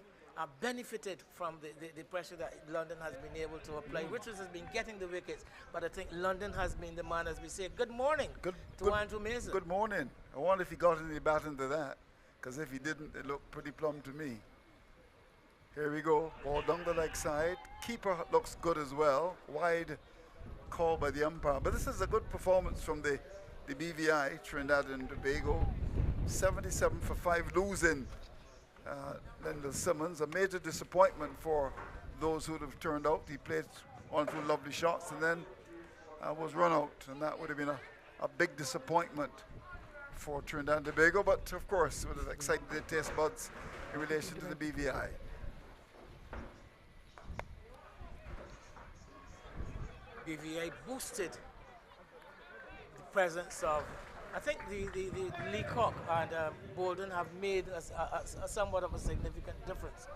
benefited from the pressure that London has been able to apply. Richards has been getting the wickets, but I think London has been the man, as we say. Good morning to Andrew Mason. Good morning. I wonder if he got any bat into that, because if he didn't, it looked pretty plumb to me. Here we go, ball down the leg side. Keeper looks good as well. Wide call by the umpire. But this is a good performance from the BVI, Trinidad and Tobago. 77 for 5, losing Lendl Simmons. A major disappointment for those who would have turned out. He played on two lovely shots and then was run out. And that would have been a big disappointment for Trinidad and Tobago. But of course, it would have excited their taste buds in relation to the BVI. BVI boosted the presence of, I think the Leacock and Bolden have made a somewhat of a significant difference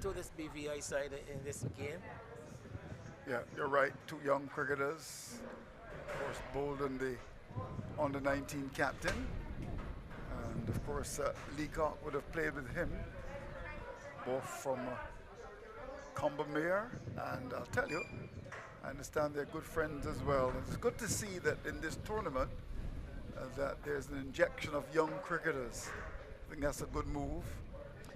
to this BVI side in this game. Yeah, you're right. Two young cricketers. Of course, Bolden, the under-19 captain. And of course, Leacock would have played with him, both from Combermere. And I'll tell you, I understand they're good friends as well. And it's good to see that in this tournament that there's an injection of young cricketers. I think that's a good move.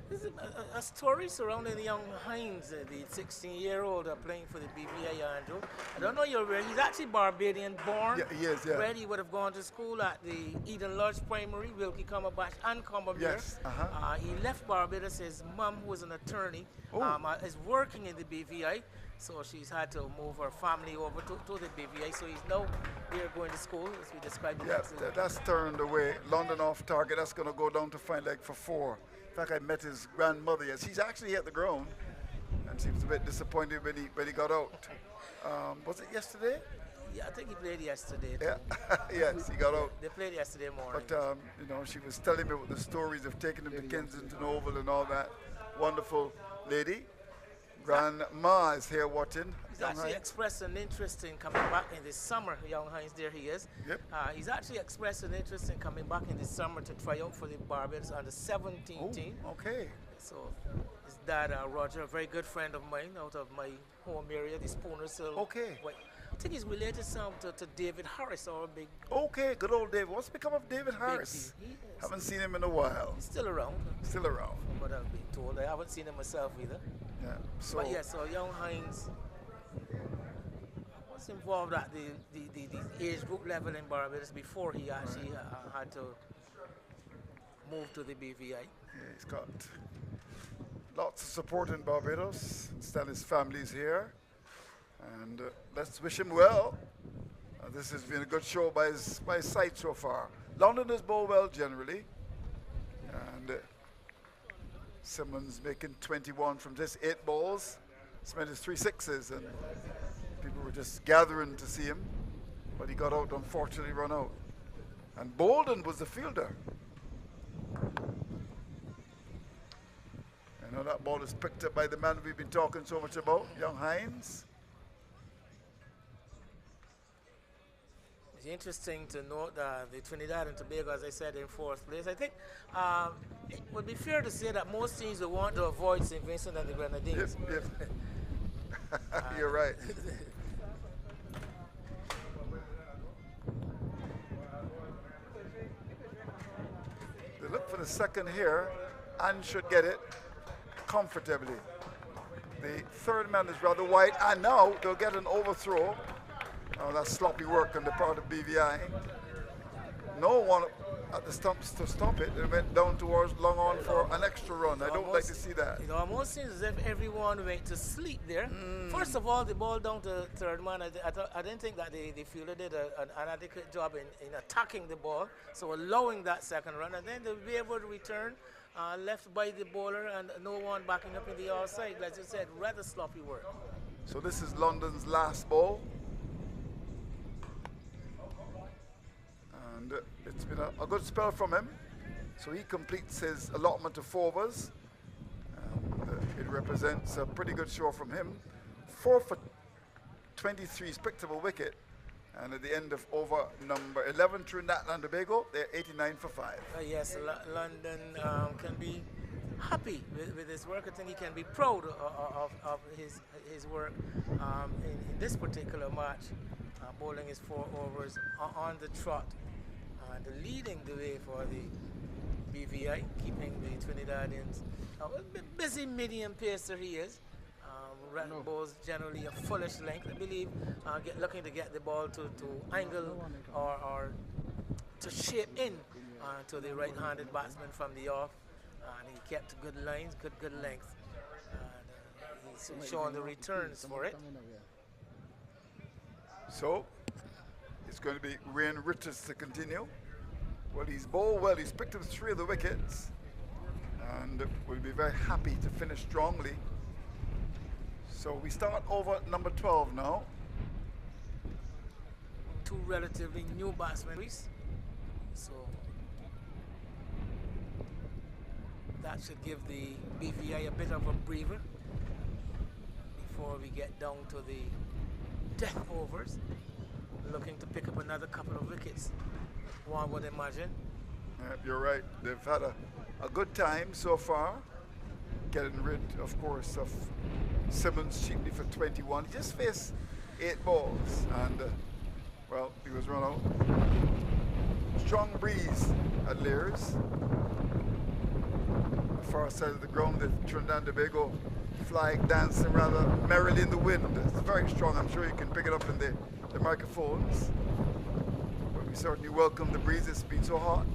There's a story surrounding the young Hines, the 16-year-old playing for the BVI, Andrew. I don't know you're aware, he's actually Barbadian born. Yeah, he is, yeah. Where he would have gone to school at the Eden Lodge Primary, Wilkie Cumberbatch and Combermere. Yes, he left Barbados. His mum, who is an attorney, is working in the BVI. So she's had to move her family over to the BVI. So he's now here going to school, as we described. Yeah, that's turned away. London off target. That's going to go down to fine leg for 4. In fact, I met his grandmother. Yes, he's actually at the ground, and she was a bit disappointed when he got out. Was it yesterday? Yeah, I think he played yesterday. Yeah, yes, he got out. They played yesterday morning. But you know, she was telling me about the stories of taking him to Kensington Oval and all that. Wonderful lady. Grandma is here watching. He's young actually Hines? expressed an interest in coming back in the summer. Young Hines, there he is. Yep. He's actually expressed an interest in coming back in the summer to try out for the Barbados under 17 Oh, team. okay. So his dad, Roger, a very good friend of mine out of my home area, the Spooner Hill. Okay. I think he's related some to David Harris, our big Okay, good old David. What's become of David Harris? He is Haven't seen him in a while. he's still around, Still around. from what I've been told. I haven't seen him myself either. Yeah. So But yeah, so young Hines was involved at the age group level in Barbados before he actually had to move to the BVI. yeah, he's got lots of support in Barbados. Stanley's family's here. And let's wish him well. This has been a good show by his side so far. London has bowled well generally. And Simmons making 21 from just 8 balls. Smith his 3 sixes, and people were just gathering to see him. But he got out, unfortunately run out. And Bolden was the fielder. I know that ball is picked up by the man we've been talking so much about, young Hines. It's interesting to note that the Trinidad and Tobago, as I said, in 4th place. I think it would be fair to say that most teams will want to avoid St. Vincent and the Grenadines. Yep. You're right. They look for the second here and should get it comfortably. The third man is rather wide, and now they'll get an overthrow. Oh, that's sloppy work on the part of BVI. No one at the stumps to stop it. It went down towards long on for an extra run. I don't like to see that. It almost seems as if everyone went to sleep there. First of all, the ball down to third man. I didn't think that the fielder did an adequate job in attacking the ball, so allowing that second run. And then they'll be able to return left by the bowler and no one backing up in the outside. Like you said, rather sloppy work. So this is London's last ball. And it's been a good spell from him. So he completes his allotment of 4 overs. It represents a pretty good show from him. 4 for 23, he's picked up a wicket. And at the end of over number 11, Trinidad and Tobago, they're 89 for 5. Yes, London can be happy with his work. I think he can be proud of his work in this particular match, bowling his 4 overs on the trot, and leading the way for the BVI, keeping the Trinidadians a bit busy medium pacer he is. Bowls generally a fullish length, I believe, looking to get the ball to angle or to shape in to the right-handed batsman from the off. And he kept good lines, good length. And he's showing the returns for it. So it's going to be Wayne Richards to continue. Well, he's bowled well. He's picked up 3 of the wickets. And will be very happy to finish strongly. So we start over number 12 now. 2 relatively new batsmen. So that should give the BVI a bit of a breather before we get down to the death overs. Looking to pick up another couple of wickets, one would imagine. You're right. They've had a good time so far, getting rid, of course, of Simmons cheaply for 21. He just faced 8 balls, and well, he was run out. Strong breeze at Lears. The far side of the ground, the Trinidad and Tobago flag dancing rather merrily in the wind. It's very strong. I'm sure you can pick it up in the microphones. But we certainly welcome the breeze. It's been so hot.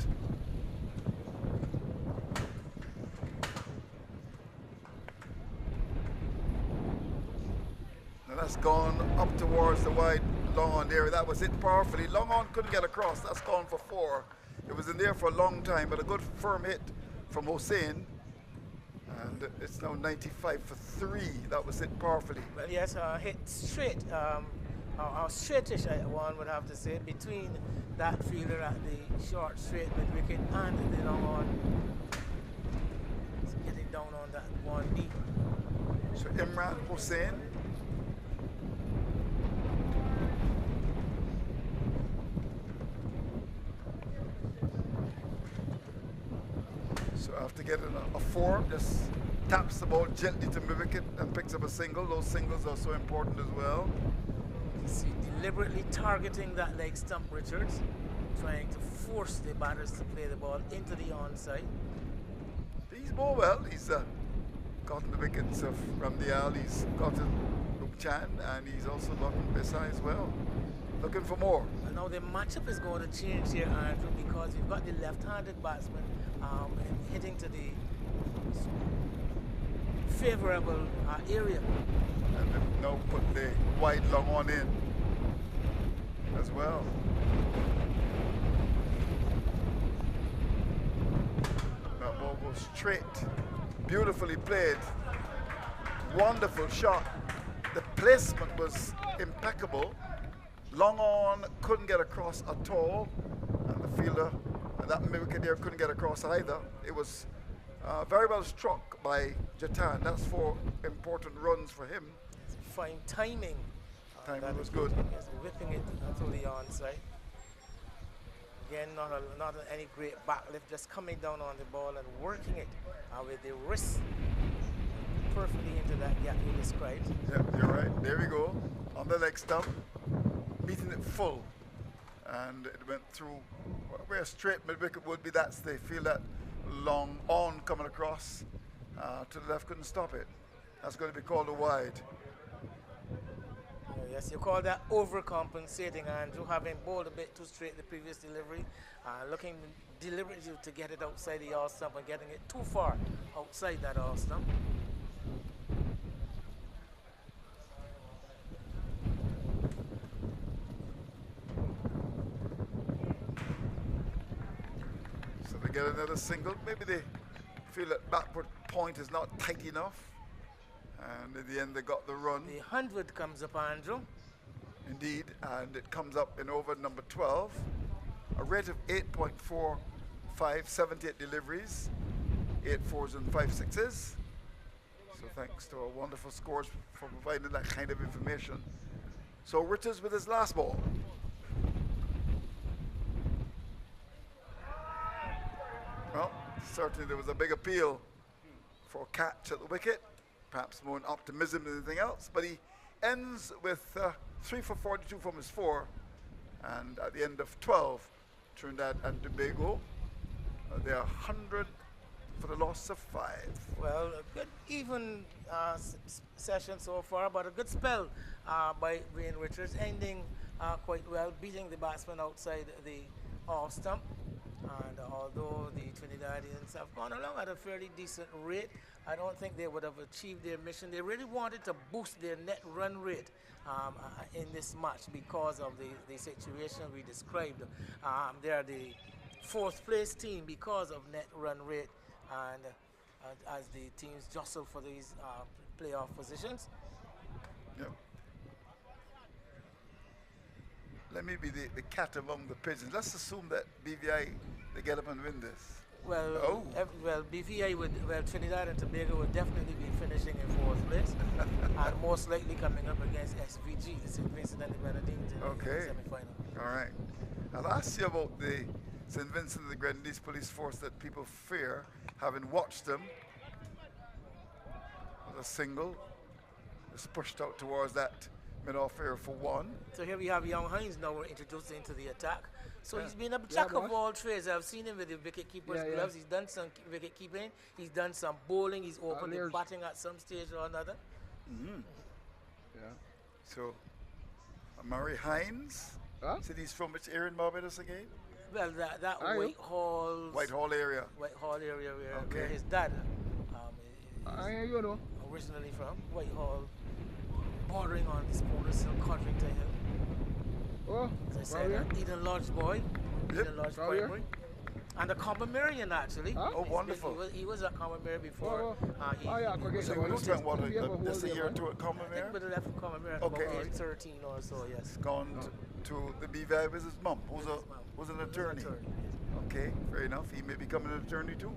And that's gone up towards the wide long on area. That was hit powerfully. Long on couldn't get across. That's gone for 4. It was in there for a long time, but a good firm hit from Hossein. And it's now 95 for 3. That was hit powerfully. Well, yes, hit straight, or straightish, one would have to say, between that fielder at the short straight mid wicket and the long on. It's getting down on that one knee. So Imran Hossein So after getting a 4, just taps the ball gently to mid wicket and picks up a single. Those singles are so important as well. You see, deliberately targeting that leg stump, Richards, trying to force the batters to play the ball into the onside. He's bowled well. He's gotten the wickets of Ramdial. He's gotten Luke Chan, and he's also gotten Desai as well. Looking for more. Well, now the matchup is going to change here, Andrew, because we've got the left-handed batsman hitting to the favorable area. And they've now put the wide long one in as well. That ball goes straight. Beautifully played. Wonderful shot. The placement was impeccable. Long on, couldn't get across at all. And the fielder, that wicket there, couldn't get across either. It was very well struck by Jatan. That's 4 important runs for him. Fine timing. Timing was good. Yes, whipping it through the onside. Again, not any great backlift, just coming down on the ball and working it with the wrist perfectly into that gap you described. Yeah, you're right. There we go. On the leg stump, meeting it full. And it went through where straight mid wicket would be. That's they feel that long on coming across to the left, couldn't stop it. That's going to be called a wide. Yes, you call that overcompensating, Andrew, having bowled a bit too straight the previous delivery, looking deliberately to get it outside the all stump and getting it too far outside that all stump. So they get another single. Maybe they feel that backward point is not tight enough. And in the end, they got the run. The 100 comes up, Andrew. Indeed, and it comes up in over number 12. A rate of 8.45, 78 deliveries, 8 4s and 5 6s. So thanks to our wonderful scores for providing that kind of information. So Richards with his last ball. Well, certainly there was a big appeal for a catch at the wicket. Perhaps more in optimism than anything else, but he ends with 3 for 42 from his 4, and at the end of 12, Trinidad and Tobago, they are 100 for the loss of 5. Well, a good even session so far, but a good spell by Wayne Richards, ending quite well, beating the batsman outside the off stump. And although the Trinidadians have gone along at a fairly decent rate, I don't think they would have achieved their mission. They really wanted to boost their net run rate in this match because of the situation we described. They are the 4th place team because of net run rate, and as the teams jostle for these playoff positions. Yep. Let me be the cat among the pigeons. Let's assume that BVI, they get up and win this. Well, BVI would, Trinidad and Tobago would definitely be finishing in 4th place, and most likely coming up against SVG, the St. Vincent and the Grenadines, in the semi-final. All right. I'll ask you about the St. Vincent and the Grenadines police force that people fear, having watched them. A single is pushed out towards that mid-off area for 1. So here we have Young Hines now introduced into the attack. So he's been a jack of all trades. I've seen him with the wicket keeper's gloves. He's done some wicket keeping. He's done some bowling. He's opened the batting at some stage or another. Mm-hmm. Yeah. So, Murray Hines. Said he's from which area in Barbados again? Well, that Whitehall area. Whitehall area where his dad is originally from. Whitehall, bordering on this border, still Codrington Hill. Oh, as I said, Eden Lodge boy, Eden Lodge Primary, and a Combermerian actually. Oh, wonderful! He was at Combermere before. So we spent what a year or two at Combermere. But left from Combermere at about age 13 or so. Yes. Gone to the BVI with his mum, who's an attorney. Okay, fair enough. He may become an attorney too.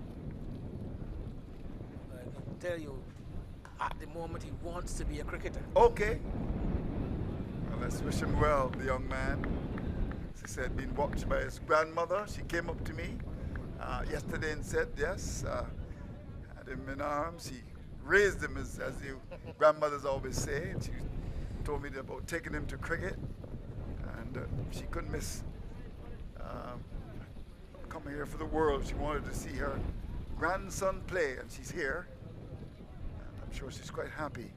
I can tell you, at the moment he wants to be a cricketer. Okay. Well, let's wish him well, the young man. As he said, being watched by his grandmother. She came up to me yesterday and said, yes, had him in arms. He raised him, as the grandmothers always say. And she told me about taking him to cricket. And she couldn't miss coming here for the world. She wanted to see her grandson play, and she's here. And I'm sure she's quite happy.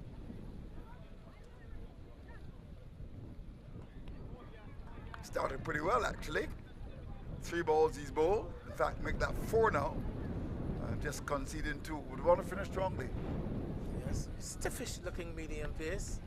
Started pretty well, actually. 3 balls he's bowled. In fact, make that 4 now. Just conceding 2. Would want to finish strongly. Yes, stiffish looking medium pace.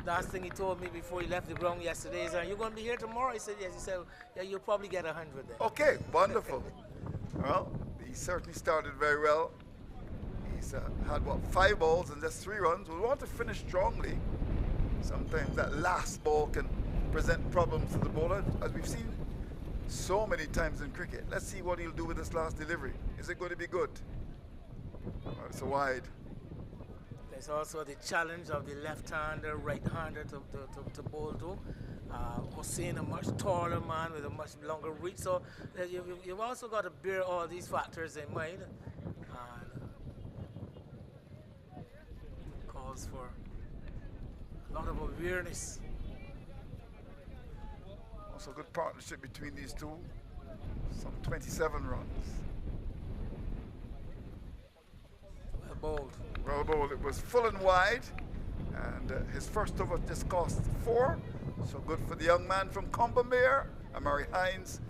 Last thing he told me before he left the ground yesterday is, are you going to be here tomorrow? I said, yes. He said, yeah, you'll probably get 100 there. Okay, wonderful. Well, he certainly started very well. He's had, what, 5 balls and just 3 runs. We want to finish strongly. Sometimes that last ball can present problems to the bowler, as we've seen so many times in cricket. Let's see what he'll do with this last delivery. Is it going to be good? Well, it's a wide. There's also the challenge of the left-hander, right-hander to bowl to. Hussein, a much taller man with a much longer reach. So you've also got to bear all these factors in mind. And calls for a lot of awareness. Also good partnership between these two. Some 27 runs. Well bowled. Well bowled. It was full and wide, and his first over just cost 4. So good for the young man from Combermere, Amari Hines.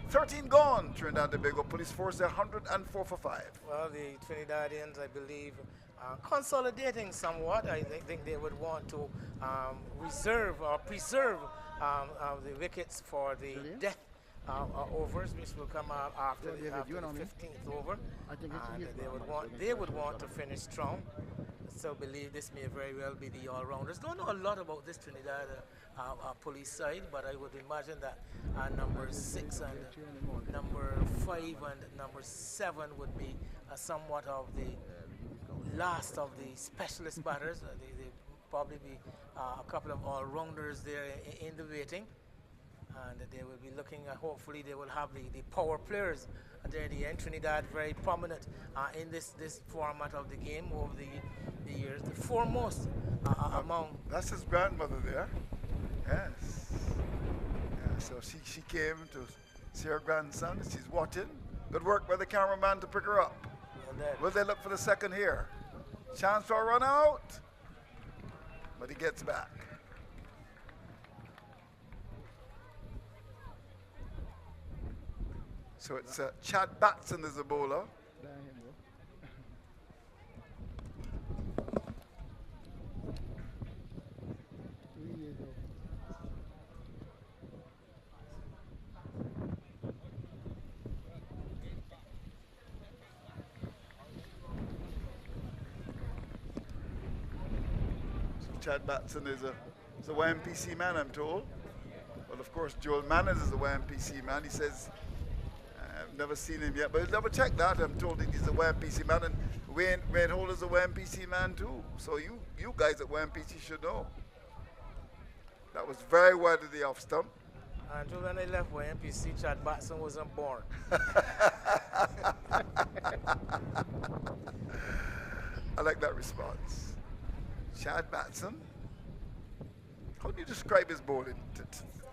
13 gone. Trinidad and Tobago Police Force 104 for 5. Well, the Trinidadians, I believe, consolidating somewhat. I think they would want to reserve or preserve the wickets for the death overs, which will come out after the 15th over. And they would want to finish strong. So believe this may very well be the all-rounders. Don't know a lot about this Trinidad police side, but I would imagine that number 6 and number 5 and number 7 would be somewhat of the last of the specialist batters. They probably be a couple of all-rounders there in the waiting. And they will be looking at, hopefully they will have the power players there at the end. Trinidad very prominent in this format of the game over the years. The foremost among... That's his grandmother there. Yes. Yeah, so she came to see her grandson. She's watching. Good work by the cameraman to pick her up. Will they look for the second here? Chance for a run out. But he gets back. So it's Chad Batson is the bowler. Chad Batson is a YMPC man, I'm told. Well, of course, Joel Manners is a YMPC man. He says, I've never seen him yet, but he'll double check that. I'm told that he's a YMPC man, and Wayne Hole is a YMPC man too. So you guys at YMPC should know. That was very wide of the off stump. Andrew, when I left YMPC, Chad Batson wasn't born. I like that response. Chad Batson. How do you describe his bowling?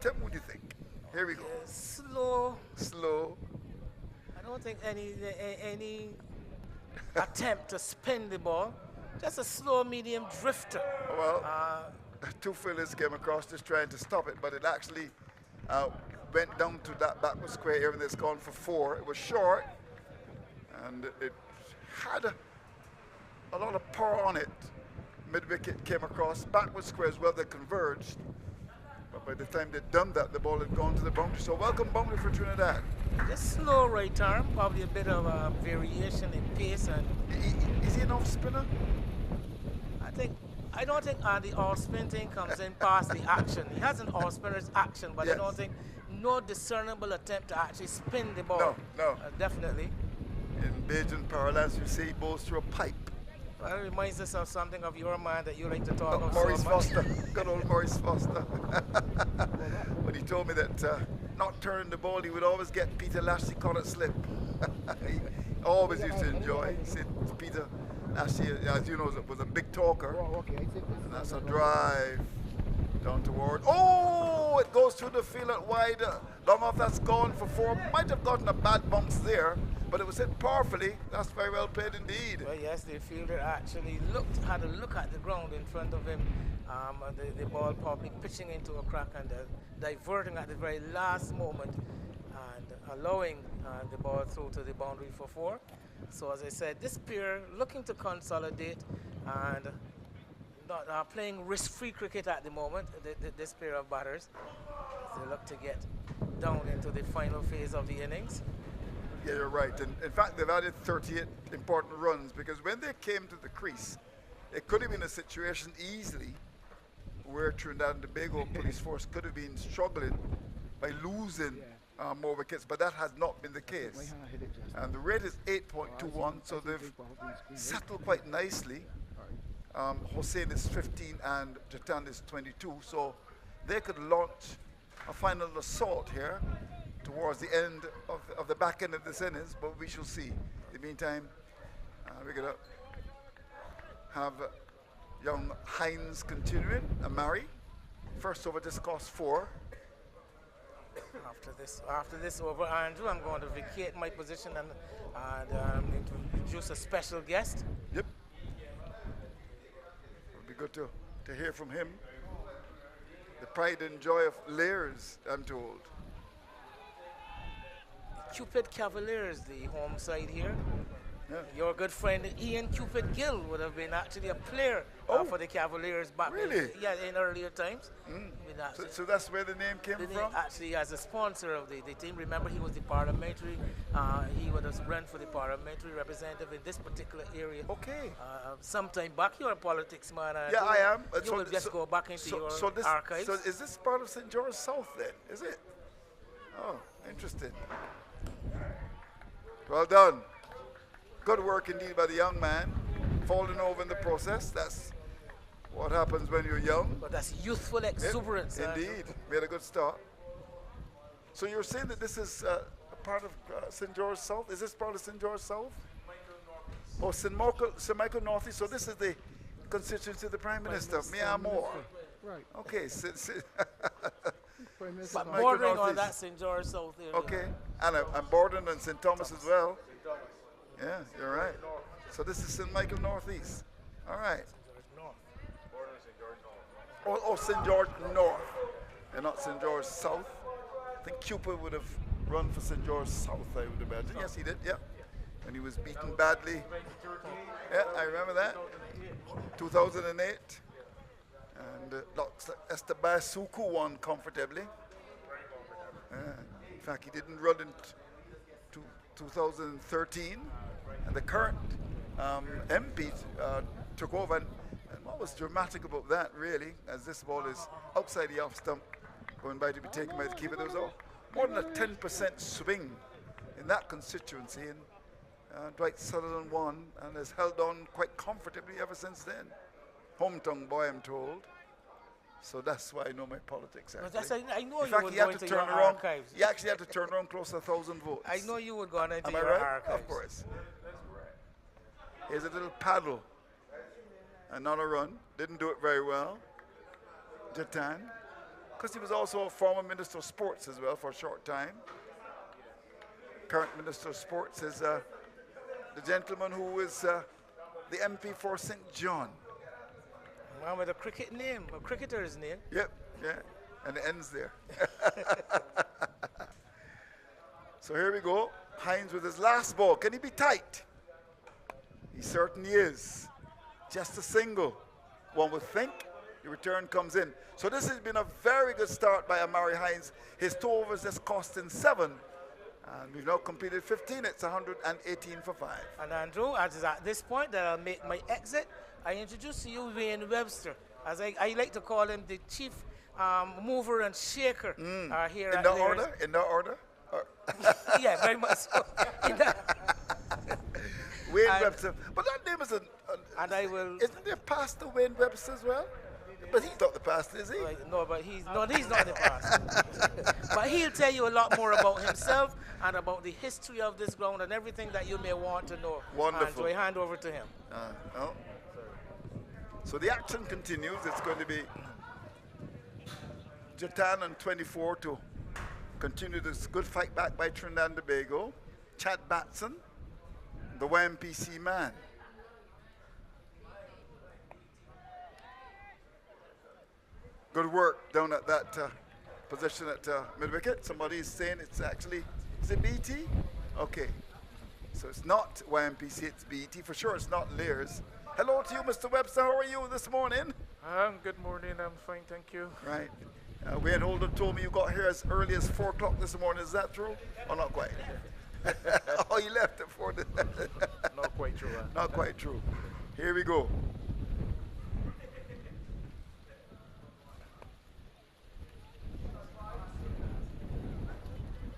Tell me what you think. Here we go. Slow. Slow. I don't think any attempt to spin the ball. Just a slow medium drifter. Well, 2 fielders came across just trying to stop it, but it actually went down to that backward square area that's gone for 4. It was short, and it had a lot of power on it. Mid-wicket came across, backward square as well, they converged. But by the time they'd done that, the ball had gone to the boundary. So welcome boundary for Trinidad. Just slow right arm, probably a bit of variation in pace. And is he an off spinner? I I don't think the all spin thing comes in past the action. He has an all spinner's action, but I Yes. don't think no discernible attempt to actually spin the ball. No, no. Definitely. In Bajan parlance, you say he bowls through a pipe. Well, it reminds us of something of your man that you like to talk of Maurice so much. Foster, good old Maurice Foster. But he told me that not turning the ball, he would always get Peter Lashley caught it slip. He always used to enjoy. He said Peter Lashley, as you know, was a big talker. And that's a drive down toward. Oh, it goes through the field at wide. Long off, that's gone for 4. Might have gotten a bad bounce there, but it was hit powerfully. That's very well played indeed. Well, yes, the fielder actually had a look at the ground in front of him. The ball probably pitching into a crack and diverting at the very last moment and allowing the ball through to the boundary for 4. So as I said, this pair looking to consolidate and not playing risk-free cricket at the moment, this pair of batters. They look to get down into the final phase of the innings. Yeah, you're right. And in fact, they've added 38 important runs because when they came to the crease, it could have been a situation easily where Trinidad and Tobago police force could have been struggling by losing more wickets, but that has not been the case. And the rate is 8.21, so they've settled quite nicely. Hossein is 15 and Jatan is 22, so they could launch a final assault here towards the end of the back end of this innings, but we shall see. In the meantime, we're going to have young Hines continuing, Amari. First over, this costs 4. After this over, Andrew, I'm going to vacate my position and introduce a special guest. Yep. It would be good to hear from him. The pride and joy of Layers, I'm told. Cupid Cavaliers, the home side here. Yeah. Your good friend Ian Cupid Gill would have been actually a player for the Cavaliers back in earlier times. So that's where the name came from? Actually, as a sponsor of the team, remember he was the parliamentary, he would have run for the parliamentary representative in this particular area. Okay. Sometime back, you're a politics man. Yeah, I am. You will just go back into your archives. So is this part of St. George South then? Is it? Oh, interesting. Well done. Good work indeed by the young man. Falling over in the process. That's what happens when you're young. But that's youthful exuberance. Indeed. We had a good start. So you're saying that this is a part of St. George South? Is this part of St. George South? Oh, St. Michael Northeast. So this is the constituency of the Prime Minister, Miamore. Right. Okay. But bordering on that St. George South area. Okay. And I'm bordering on St. Thomas as well. Yeah, you're right. So this is St. Michael Northeast. All right. Oh, St. George North. And not St. George South. I think Cupid would have run for St. George South, I would imagine. Yes, he did, yeah. When he was beaten badly. Yeah, I remember that. 2008. And looks like Esteban Suku won comfortably. In fact, he didn't run in 2013. And the current MP took over. And what was dramatic about that, really, as this ball is outside the off stump, going by to be taken by the keeper, there was more than a 10% swing in that constituency. And Dwight Sutherland won and has held on quite comfortably ever since then. Hometown boy, I'm told. So that's why I know my politics. I know in fact, would he go had into to turn your around. archives. He actually had to turn around close to 1,000 votes. I know you would go into Am your I right? archives. Of course. Here's a little paddle. And not a run. Didn't do it very well. Jatan. Because he was also a former Minister of Sports as well for a short time. Current Minister of Sports is the gentleman who is the MP for St. John. Well, with a cricket name, a cricketer's name. Yep, yeah, and it ends there. So here we go. Hines with his last ball. Can he be tight? He certainly is. Just a single. One would think. The return comes in. So this has been a very good start by Amari Hines. His 2 overs just cost him 7. And we've now completed 15. It's 118 for 5. And Andrew, as at this point that I'll make my exit, I introduce to you Wayne Webster, as I like to call him, the chief mover and shaker here In at that Layers. order? In that order? Or- Yeah, very much so. In that- Wayne And- Webster. But that name is and I will. isn't there Pastor Wayne Webster as well? But he's not the pastor, is he? No, but he's not the pastor. But he'll tell you a lot more about himself and about the history of this ground and everything that you may want to know. Wonderful. And so I hand over to him. No. So the action continues. It's going to be Jatan and 24 to continue this good fight back by Trinidad and Tobago. Chad Batson, the YMPC man. Good work down at that position at mid-wicket. Somebody is saying it's actually, is it BT? Okay. So it's not YMPC, it's BT. For sure it's not Lears. Hello to you, Mr. Webster. How are you this morning? Good morning, I'm fine, thank you. Right. Wayne Holden told me you got here as early as 4 o'clock this morning. Is that true? Or not quite? Oh, you left it for the... Not quite true. Not quite true. Here we go.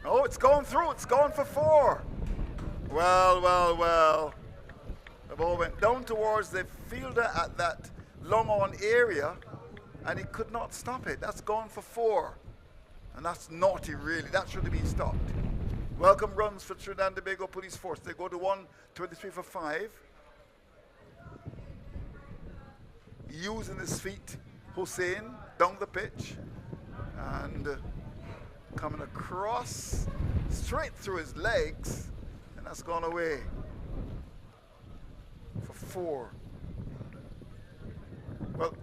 Oh, it's going through. It's going for 4. Well. The ball went down towards the fielder at that long-on area, and he could not stop it. That's gone for 4. And that's naughty, really. That should have been stopped. Welcome runs for Trinidad and Tobago Police Force. They go to 123 for 5. Using his feet, Hussein down the pitch. And coming across, straight through his legs. And that's gone away for 4. Well,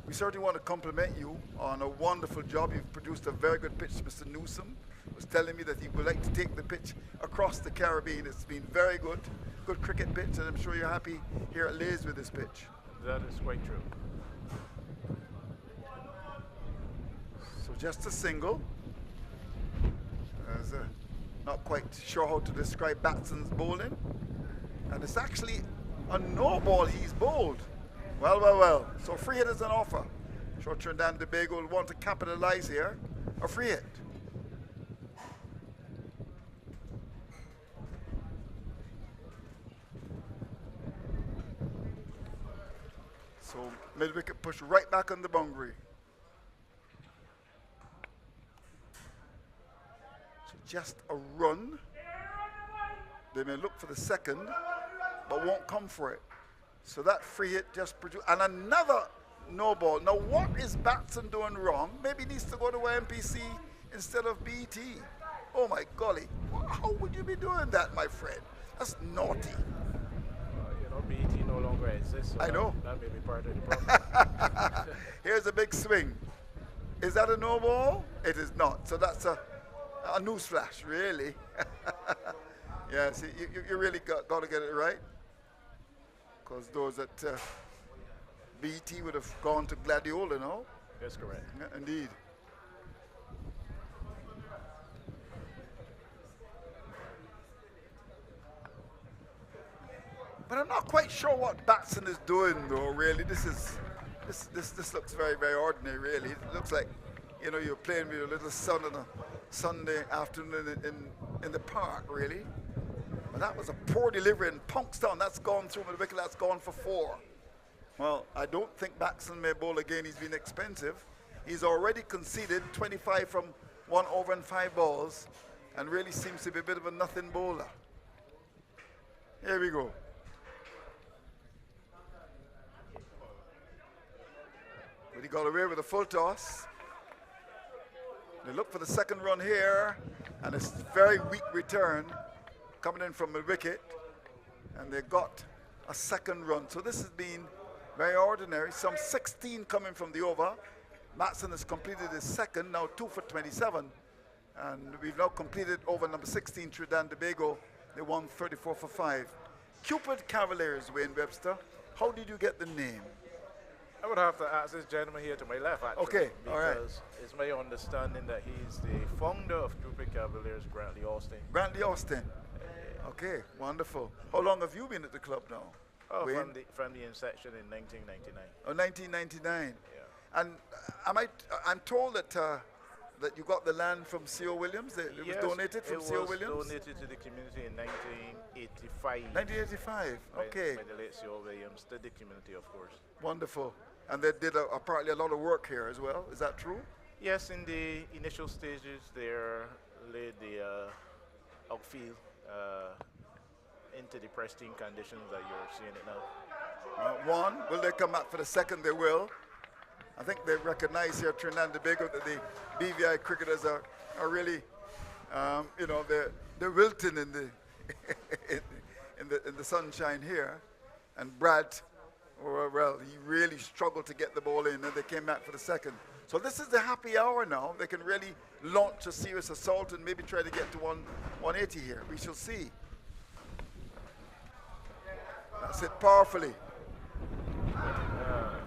we certainly want to compliment you on a wonderful job. You've produced a very good pitch. Mr. Newsom was telling me that he would like to take the pitch across the Caribbean. It's been very good. Good cricket pitch, and I'm sure you're happy here at Lays with this pitch. That is quite true. So just a single. Not quite sure how to describe Batson's bowling. And it's actually a no ball he's bowled. Well. So free hit is an offer. Sure, Trinidad and Tobago will want to capitalize here. A free hit. So mid-wicket push right back on the boundary. So just a run. They may look for the second, but won't come for it. So that free hit just produced, and another no ball. Now what is Batson doing wrong? Maybe he needs to go to YMPC instead of BT. Oh my golly, how would you be doing that, my friend? That's naughty. BT no longer exists, so I know. That may be part of the problem. Here's a big swing. Is that a no ball? It is not. So that's a news flash, really. Yeah, see, you really got to get it right. Because those at BT would have gone to Gladiola, no? That's correct. Yeah, indeed. But I'm not quite sure what Batson is doing, though. Really, this looks very, very ordinary. Really, it looks like, you know, you're playing with your little son on a Sunday afternoon in the park. Really, but that was a poor delivery and punks down. That's gone through the wicket. That's gone for 4. Well, I don't think Batson may bowl again. He's been expensive. He's already conceded 25 from 1 over and 5 balls, and really seems to be a bit of a nothing bowler. Here we go. But he got away with a full toss. They look for the second run here, and it's a very weak return coming in from the wicket, and they got a second run. So this has been very ordinary. Some 16 coming from the over. Matson has completed his second, now 2 for 27, and we've now completed over number 16, Trinidad and Tobago. They won 34 for 5. Cupid Cavaliers, Wayne Webster. How did you get the name? I would have to ask this gentleman here to my left, actually. Okay, all right. Because it's my understanding that he's the founder of Cupid Cavaliers, Grantley Austin. Grantley Austin. Okay, wonderful. How long have you been at the club now? Oh, Wayne? from the inception in 1999. Oh, 1999. Yeah. And I'm told that that you got the land from C.O. Williams. It was Yes, donated from it C.O. was Williams. donated to the community in 1985. 1985. Okay. By the late C.O. Williams to the community, of course. Wonderful. And they did apparently a lot of work here as well. Is that true? Yes, in the initial stages, they laid the outfield into the pristine conditions that you're seeing it now. One, will they come back for the second? They will. I think they recognize here Trinidad and Tobago that the BVI cricketers are really, you know, they're wilting in the in the sunshine here. And Brad, well, he really struggled to get the ball in, and they came back for the second. So this is the happy hour now. They can really launch a serious assault and maybe try to get to 180 here. We shall see. That's it powerfully.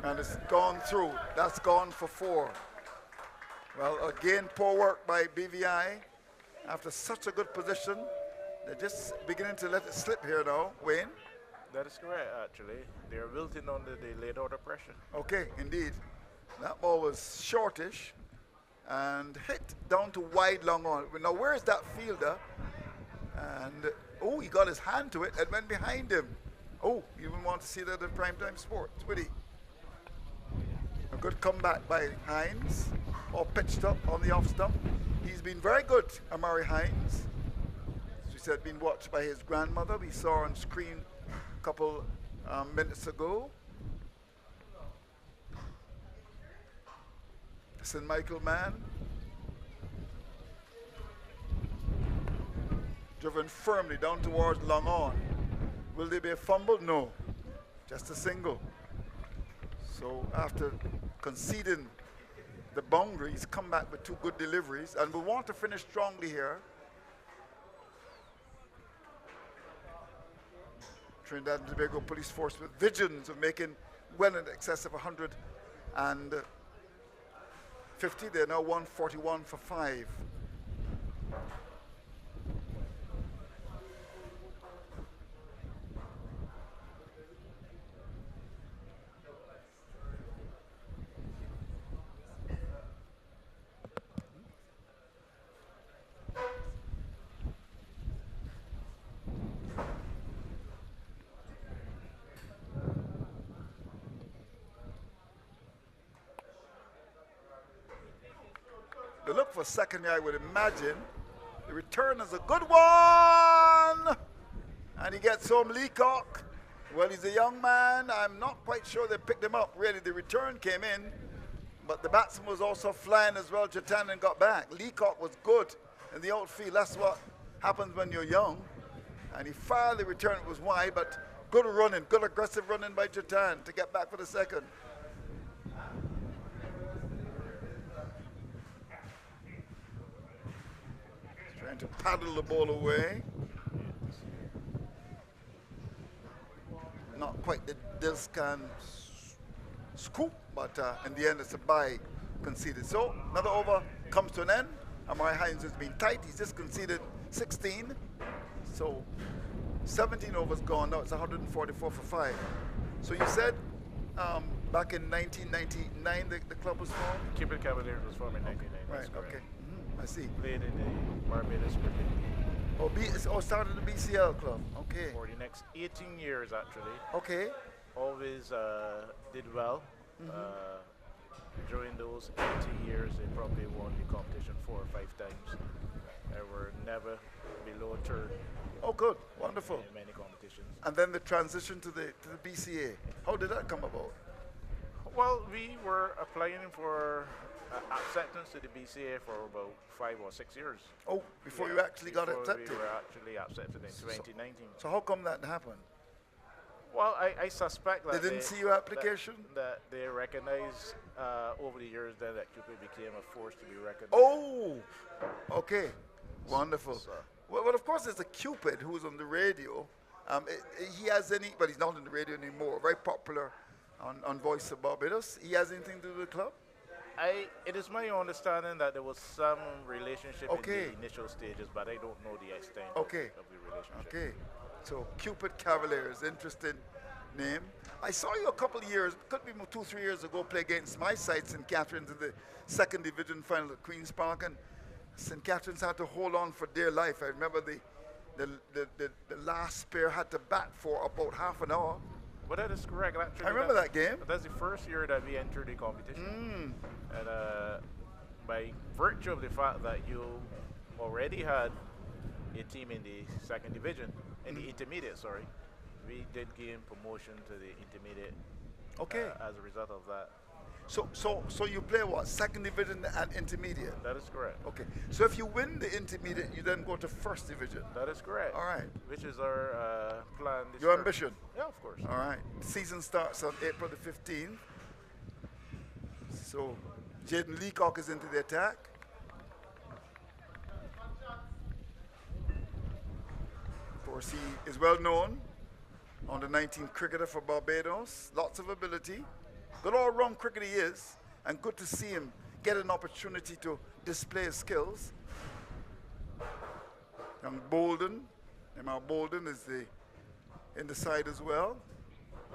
And it's gone through. That's gone for 4. Well, again, poor work by BVI. After such a good position, they're just beginning to let it slip here now. Wayne? That is correct, actually. They're wilting under the late order pressure. Okay, indeed. That ball was shortish and hit down to wide long on. Now, where is that fielder? And, oh, he got his hand to it and went behind him. Oh, you wouldn't want to see that in primetime sports, would he? A good comeback by Hines, all pitched up on the off stump. He's been very good, Amari Hines. As we said, been watched by his grandmother. We saw on screen a couple minutes ago. St. Michael man. Driven firmly down towards long on. Will there be a fumble? No. Just a single. So after conceding the boundaries, come back with 2 good deliveries, and we want to finish strongly here. Trinidad and Tobago Police Force with visions of making well in excess of 150. They're now 141 for 5. The look for second here, I would imagine. The return is a good one! And he gets home Leacock. Well, he's a young man. I'm not quite sure they picked him up, really. The return came in, but the batsman was also flying as well. Jatanen got back. Leacock was good in the outfield. That's what happens when you're young. And he fired the return. It was wide, but good running, good aggressive running by Jatan to get back for the second. Trying to paddle the ball away. Not quite the Dilscan scoop, but in the end it's a bye conceded. So another over comes to an end. Amari Hines has been tight. He's just conceded 16. So 17 overs gone. Now it's 144 for 5. So you said back in 1999 the club was formed? Cupid Cavaliers was formed in 1999. Right, okay. I see. Played in the Barbados Cricket League. Oh, started the BCL club. Okay. For the next 18 years, actually. Okay. Always did well. During those 18 years, they probably won the competition 4 or 5 times. They were never below third. Oh, good. Wonderful. In many competitions. And then the transition to the BCA. How did that come about? Well, we were applying for acceptance to the BCA for about 5 or 6 years. Oh, before you actually got accepted? We were actually accepted in 2019. So how come that happened? Well, I suspect that they didn't see your application? That they recognized over the years that Cupid became a force to be recognized. Oh, okay. Wonderful. So, well, of course, there's a Cupid who's on the radio. He has any, but he's not on the radio anymore. Very popular on Voice of Barbados. He has anything to do with the club? It is my understanding that there was some relationship in Okay. the initial stages, but I don't know the extent Okay. of the relationship. Okay. So Cupid Cavaliers, interesting name. I saw you a couple of years, could be 2-3 years ago, play against my side, St. Catharines, in the second division final at Queen's Park, and St. Catharines had to hold on for dear life. I remember the last pair had to bat for about half an hour. But that is correct. Actually, I remember that game. That's the first year that we entered the competition. And by virtue of the fact that you already had a team in the second division, in the intermediate, sorry, we did gain promotion to the intermediate. Okay. As a result of that. So you play what? Second division and intermediate? That is correct. Okay. So if you win the intermediate, you then go to first division? That is correct. All right. Which is our plan. Your ambition? Yeah, of course. All right. Season starts on April the 15th. So Jaden Leacock is into the attack. Of course, he is well known. Under 19 cricketer for Barbados. Lots of ability. Good all-round cricketer he is. And good to see him get an opportunity to display his skills. Young Bolden. Emma Bolden is in the side as well.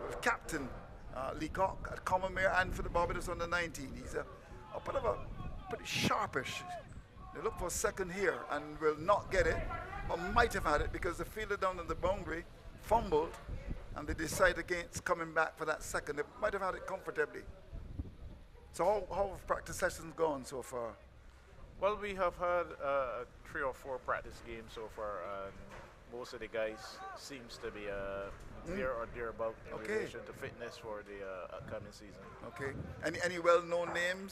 With Captain Leacock at Commonwealth and for the Barbados under 19. He's a bit of a pretty sharpish. They look for a second here and will not get it. Or might have had it because the fielder down in the boundary fumbled and they decide against coming back for that second. They might have had it comfortably. So how have practice sessions gone so far? Well, we have had 3 or 4 practice games so far, and most of the guys seems to be there or thereabout in relation to fitness for the upcoming season. Okay. Any well-known names